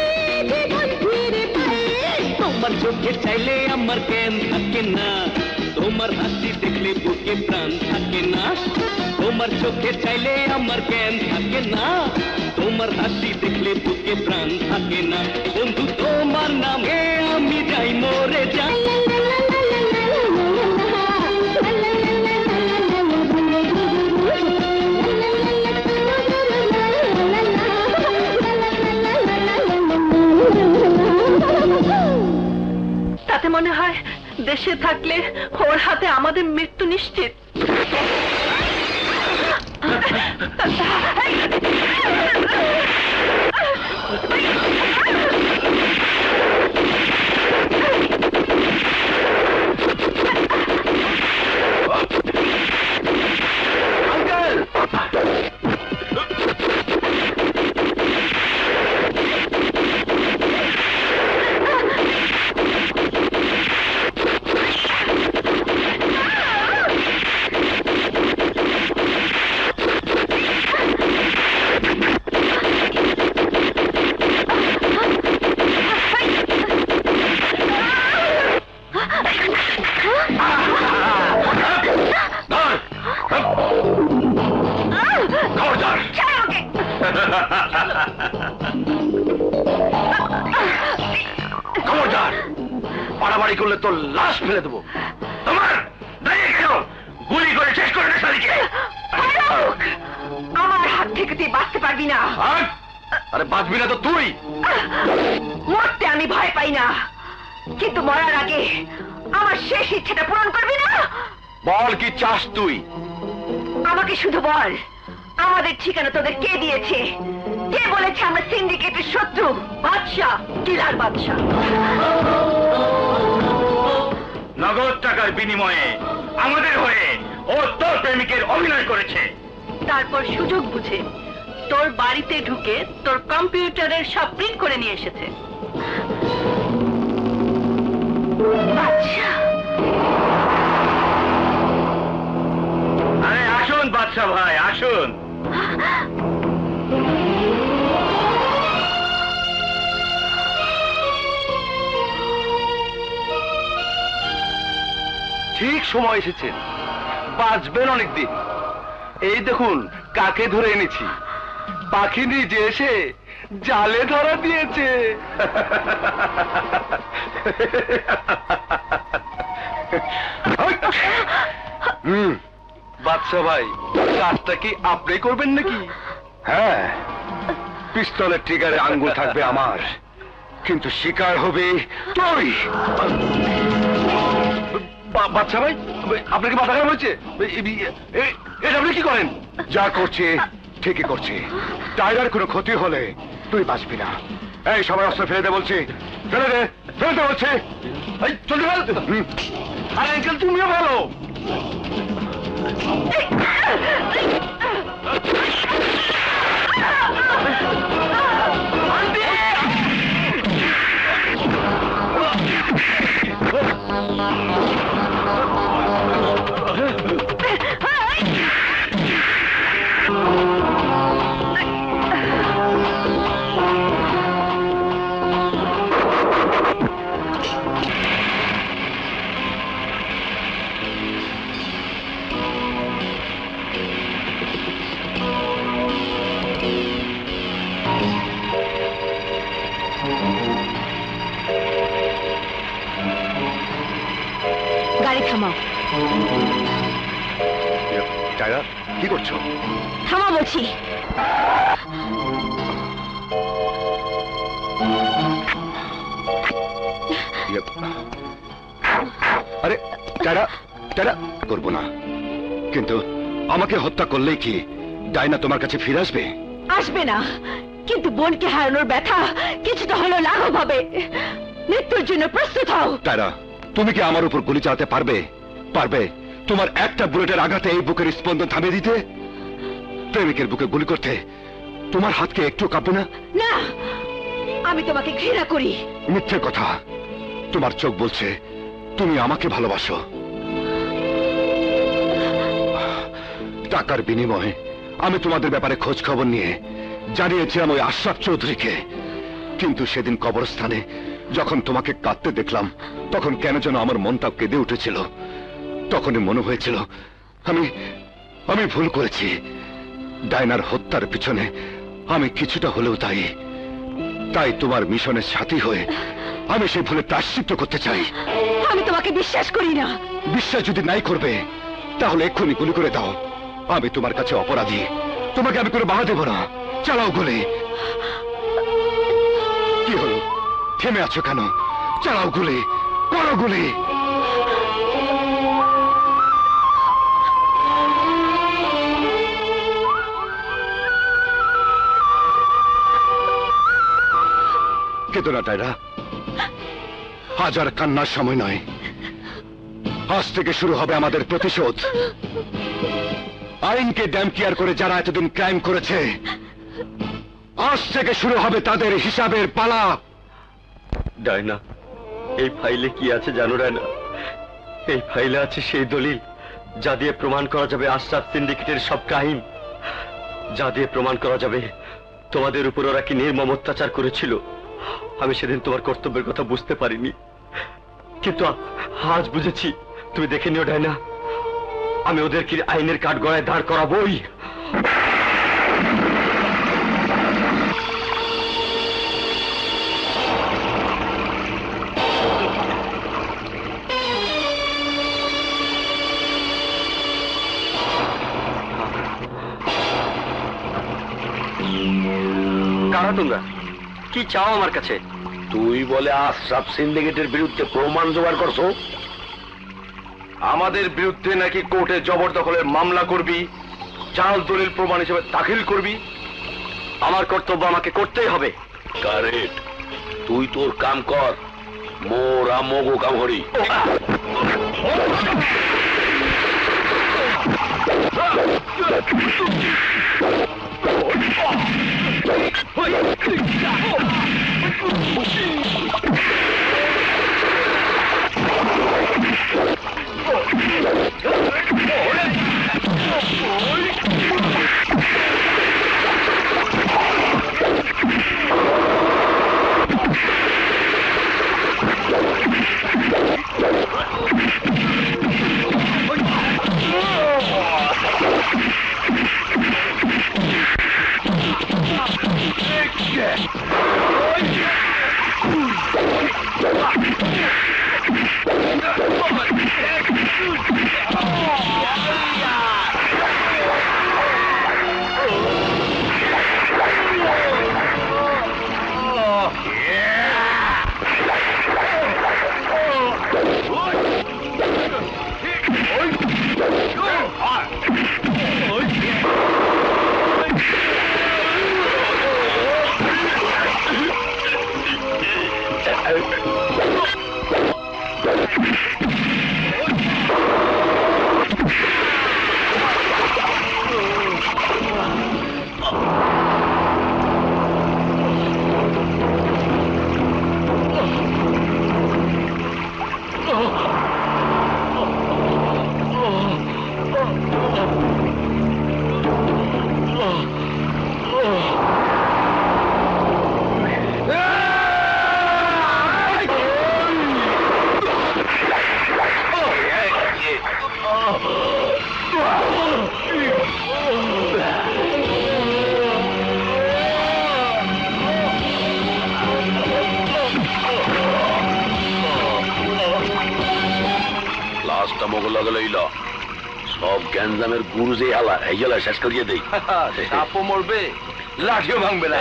জীবন ফিরে পাই। তোমার চোখে চাইলে আমার জ্ঞান থাকে না, তোমার হাসি দেখলে বুকে প্রাণ থাকে না। তোমার চোখে চাইলে আমার জ্ঞান থাকে না, তোমার হাসি দেখলে বুকে প্রাণ থাকে না। বন্ধু তোমার নামে আমি যাই মরে যাই। তাতে মনে হয় দেশে থাকলে ওর হাতে আমাদের মৃত্যু নিশ্চিত। খবরদার, বাড়াবাড়ি করলে তোর লাশ ফেলে দেবো। তোমার দাঁড়িয়ে গেল, গুলি করে শেষ করে শালিকে। আমার হাত থেকে তুই বাঁচতে পারবি না। আরে বাঁচবি না তো তুই। মরতে আমি ভয় পাই না, কিন্তু মরার আগে আমার শেষ ইচ্ছেটা পূরণ করবি না? বল কি চাস তুই? আমাকে শুধু বল, আমাদের ঠিকানা তোদের কে দিয়েছে? কে বলেছে আমরা সিন্ডিকেটের শত্রু? বাদশা, কিলার বাদশা। নগদ টাকার বিনিময়ে আমাদের হয়ে ও তোর প্রেমিকের অভিনয় করেছে। তারপর সুযোগ বুঝে তোর বাড়িতে ঢুকে তোর কম্পিউটারের সব প্রিন্ট করে নিয়ে এসেছে। বাদশা, আরে আসুন বাদশা ভাই, আসুন। ঠিক সময় এসেছেন, বাঁচবেন অনেকদিন। এই দেখুন কাকে ধরে এনেছি। পাখি নিজে এসে জালে ধরা দিয়েছে। বাদশা ভাই, কাজটা কি আপনি করবেন নাকি? হ্যাঁ, পিস্তলের ট্রিগারে আঙ্গুল থাকবে আমার, কিন্তু শিকার হবে তুই। বাদশা ভাই, আপনাকে মাথা খারাপ হয়েছে? এটা আপনি কি করেন? যা করছে ঠিকই করছে। টাইগার কোনো ক্ষতি হলে তুই বাঁচবি না। এই সবাই অস্ত্র ফেলে দে বলছি, ফেলে দে, ফেলতে বলছে। এই চলতে ফেল। আর আঙ্কেল তুমিও ভালো। টায়রা, কি করছো? থামা বলছি। আরে টায়রা, টায়রা, করবো না, কিন্তু আমাকে হত্যা করলেই কি ডাইনা তোমার কাছে ফিরে আসবে? আসবে না, কিন্তু বোনকে হারানোর ব্যথা কিছুটা হলেও লাঘব হবে। মৃত্যুর জন্য প্রস্তুত হও। টায়রা, তুমি কি আমার উপর গুলি চালাতে পারবে? পারবে তোমার একটা বুলেটের আঘাতে এই বুকের স্পন্দন থামিয়ে দিতে? প্রেমিকের বুকে গুলি করতে তোমার হাতকে একটু কাঁপবে না? না, আমি তোমাকে ঘৃণা করি। মিথ্যে কথা, তোমার চোখ বলছে তুমি আমাকে ভালোবাসো। টাকার বিনিময়ে আমি তোমাদের ব্যাপারে খোঁজ খবর নিয়ে জানিয়েছিলাম ওই আশরাফ চৌধুরীকে, কিন্তু সেদিন কবরস্থানে যখন তোমাকে কাঁদতে দেখলাম তখন কেন যেন আমার মনটা কেঁদে উঠেছিল। তখনই মনে হয়েছিল আমি ভুল করেছি। ডায়নার হত্যার পিছনে আমি কিছুটা হলেও দায়ী। তাই তোমার মিশনের সাথী হয়ে আমি সেই ভুলে প্রায়শ্চিত্ত করতে চাই। আমি তোমাকে বিশ্বাস করি না। বিশ্বাস যদি নাই করবে তাহলে এক্ষুনি গুলি করে দাও। আমি তোমার কাছে অপরাধী, তোমাকে আমি কোনো বাধা দেব না। চালাও গুলি। কি হলো, থেমে আছো কেন? চালাও গুলি, করো গুলি। কেঁদো না টায়রা, আজ আর কান্নার সময় নয়। আজ থেকে শুরু হবে আমাদের প্রতিশোধ। আইনকে ড্যামকেয়ার করে যারা এতদিন ক্রাইম করেছে, আজ থেকে শুরু হবে তাদের হিসাবের পালা। ডায়না, এই ফাইলে কি আছে জানো ডায়না? এই ফাইলে আছে সেই দলিল যা দিয়ে প্রমাণ করা যাবে আশরাফ সিন্ডিকেটের সব ক্রাইম, যা দিয়ে প্রমাণ করা যাবে তোমাদের উপর ওরা কি নির্মম অত্যাচার করেছিল। আমি সেদিন তোমার কর্তব্যের কথা বুঝতে পারিনি, কিন্তু আজ বুঝেছি। তুমি দেখে নিও ডায়না, আমি ওদের কি আইনের কাঠগড়ায় দাঁড় করাবোই। কারা তোমরা? কি চাও আমার কাছে? তুই বলে আশরাফ সিন্ডিকেটের বিরুদ্ধে প্রমাণ জোগাড় করছো? আমাদের বিরুদ্ধে নাকি কোর্টে জবরদখলের মামলা করবি, জাল দলিল প্রমাণ হিসেবে দাখিল করবি? আমার কর্তব্য আমাকে করতেই হবে। কারেক্ট, তুই তোর কাম কর, মোরা মগো কাম হরি। লাস্টটা মোগল লাগলো সব গ্যাঞ্জামের গুরু যে আলা এই জেলা শেষ করিয়ে দেই। সাপও মরবে, লাঠিও ভাঙবে না।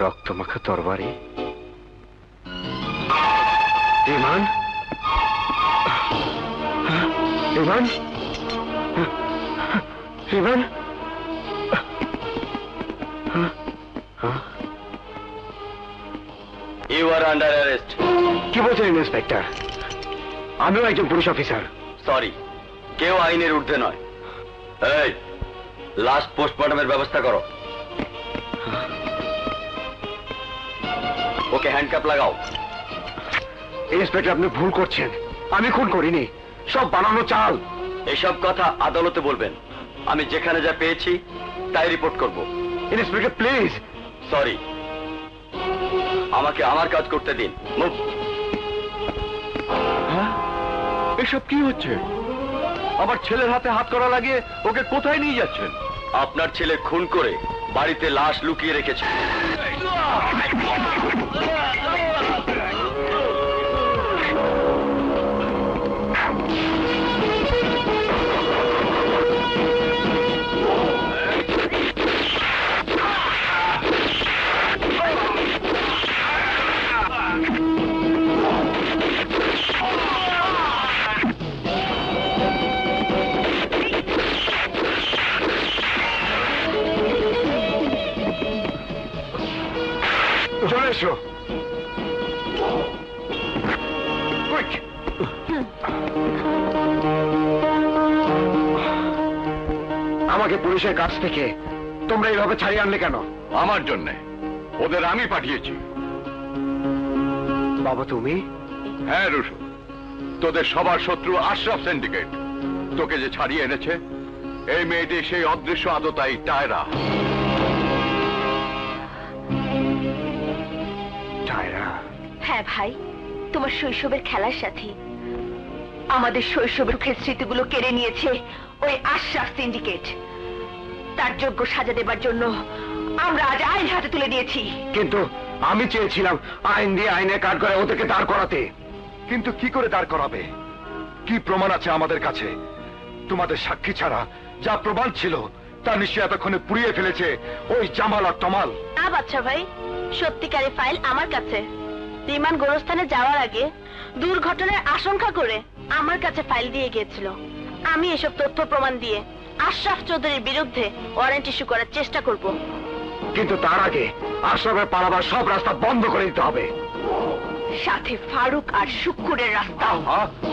রক্তমাখা তরবারি। Riman, Riman, Riman. You are under arrest. কি বলছেন ইন্সপেক্টর? আমিও একজন পুলিশ অফিসার। সরি, কেউ আইনের ঊর্ধ্বে নয়। এই, লাস্ট পোস্টমর্টমের ব্যবস্থা করো। ওকে হ্যান্ডকাপ লাগাও। ইন্সপেক্টর, আপনি ভুল করছেন। আমি খুন করিনি, সব বানানো চাল। এসব কথা আদালতে বলবেন। আমি যেখানে যা পেয়েছি তাই রিপোর্ট করব। Inspector please. সরি, আমাকে আমার কাজ করতে দিন। মুভ। এসব কি হচ্ছে? আমার ছেলের হাতে হাত করা লাগিয়ে ওকে কোথায় নিয়ে যাচ্ছেন? আপনার ছেলে খুন করে বাড়িতে লাশ লুকিয়ে রেখেছে। চলে এসো। আমাকে পুলিশের কাছ থেকে তোমরা এইভাবে ছাড়িয়ে আনলে কেন? আমার জন্যে। ওদের আমি পাঠিয়েছি। বাবা তুমি? হ্যাঁ রুশু, তোদের সবার শত্রু আশরাফ সিন্ডিকেট তোকে যে ছাড়িয়ে এনেছে। এই মেয়েটি সেই অদৃশ্য আদতাই টায়রা। টায়রা? হ্যাঁ ভাই, তোমার শৈশবের খেলার সাথী। আমাদের শৈশবের সুখের স্মৃতিগুলো কেড়ে নিয়েছে ওই আশরাফ সিন্ডিকেট। তার যোগ্য সাজা দেবার জন্য আমরা আজ আইন হাতে তুলে দিয়েছি। কিন্তু আমি চেয়েছিলাম আইন দিয়ে আইনে কাজ করে ওদেরকে দাঁড় করাতে। কিন্তু কি করে দাঁড় করাবে? কি প্রমাণ আছে আমাদের কাছে? তোমাদের সাক্ষী ছাড়া যা প্রমাণ ছিল তা নিশ্চয় এতক্ষণে পুড়িয়ে ফেলেছে ওই জামাল আর তমাল। না বাচ্চা ভাই, সত্যিকারের ফাইল আমার কাছে। রিমান গোরস্থানে যাওয়ার আগে দুর্ঘটনার আশঙ্কা করে আমার কাছে ফাইল দিয়ে গিয়েছিল। আমি এসব তথ্য প্রমাণ দিয়ে আশরাফ চৌধুরীর বিরুদ্ধে ওয়ারেন্ট ইস্যু করার চেষ্টা করব। কিন্তু তার আগে আশরাফের পালাবার সব রাস্তা বন্ধ করে দিতে হবে, সাথে ফারুক আর শুক্কুরের রাস্তা।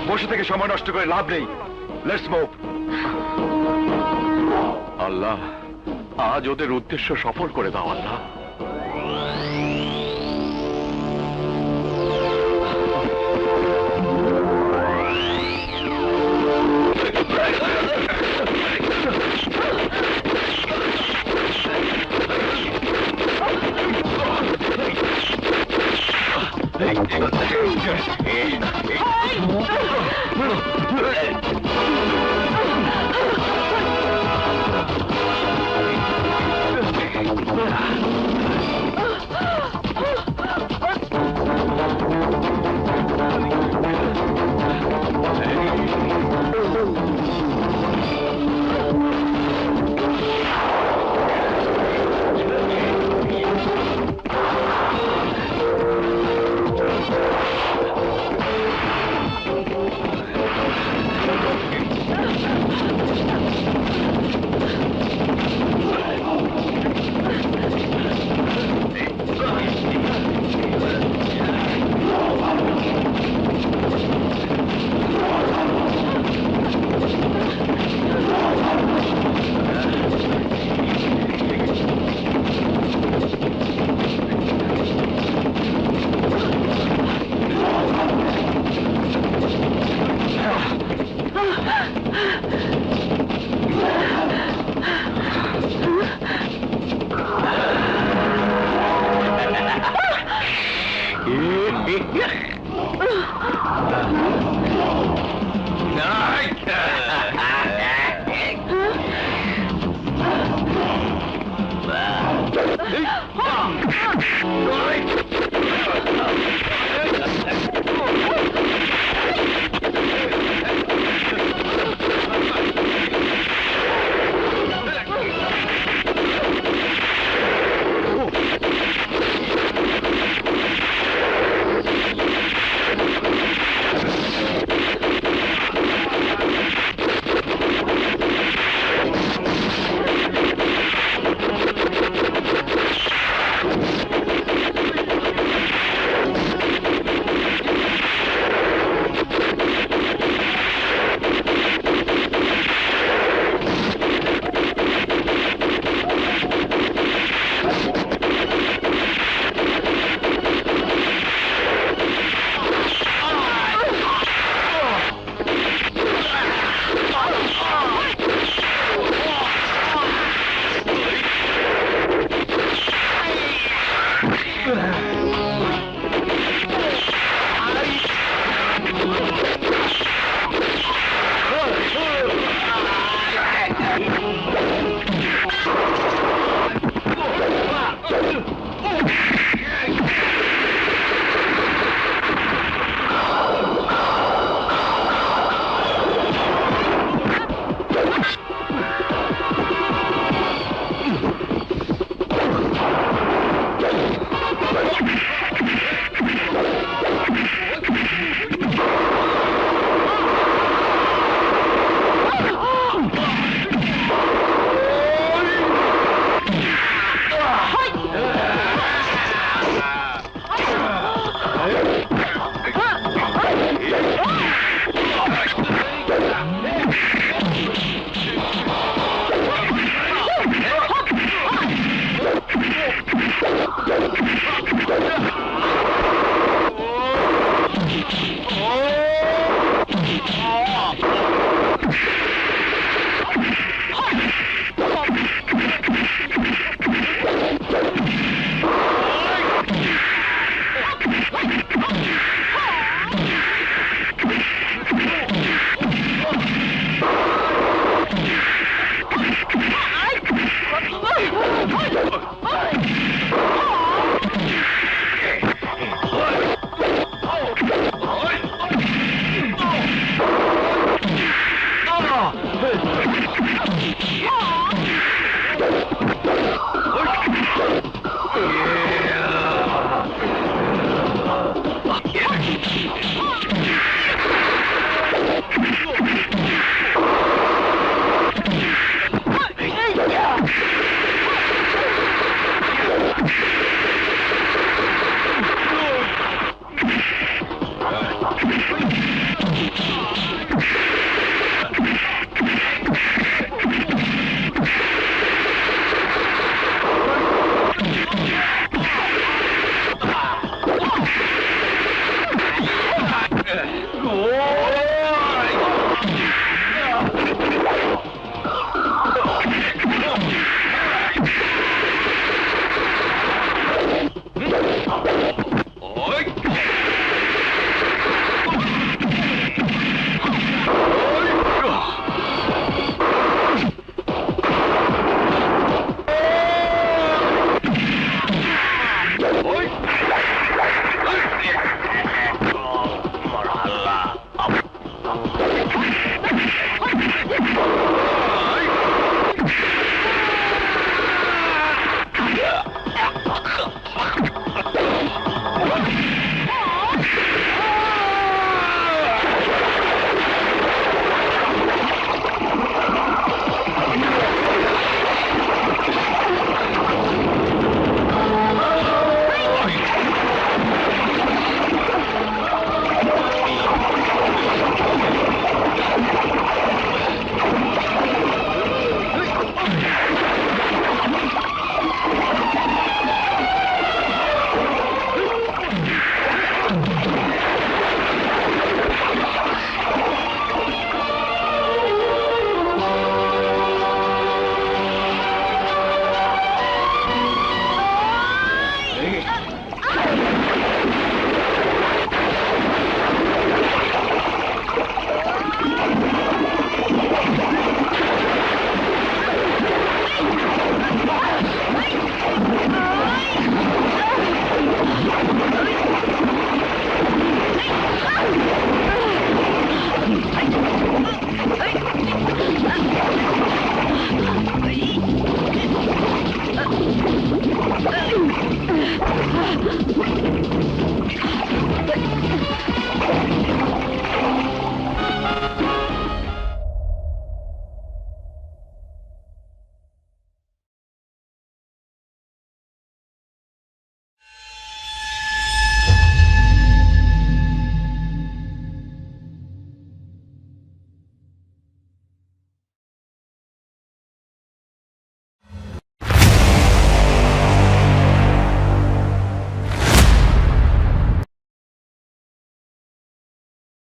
বসে থেকে সময় নষ্ট করে লাভ নেই। Let's move. আল্লাহ, আজ ওদের উদ্দেশ্য সফল করে দাও আল্লাহ। এই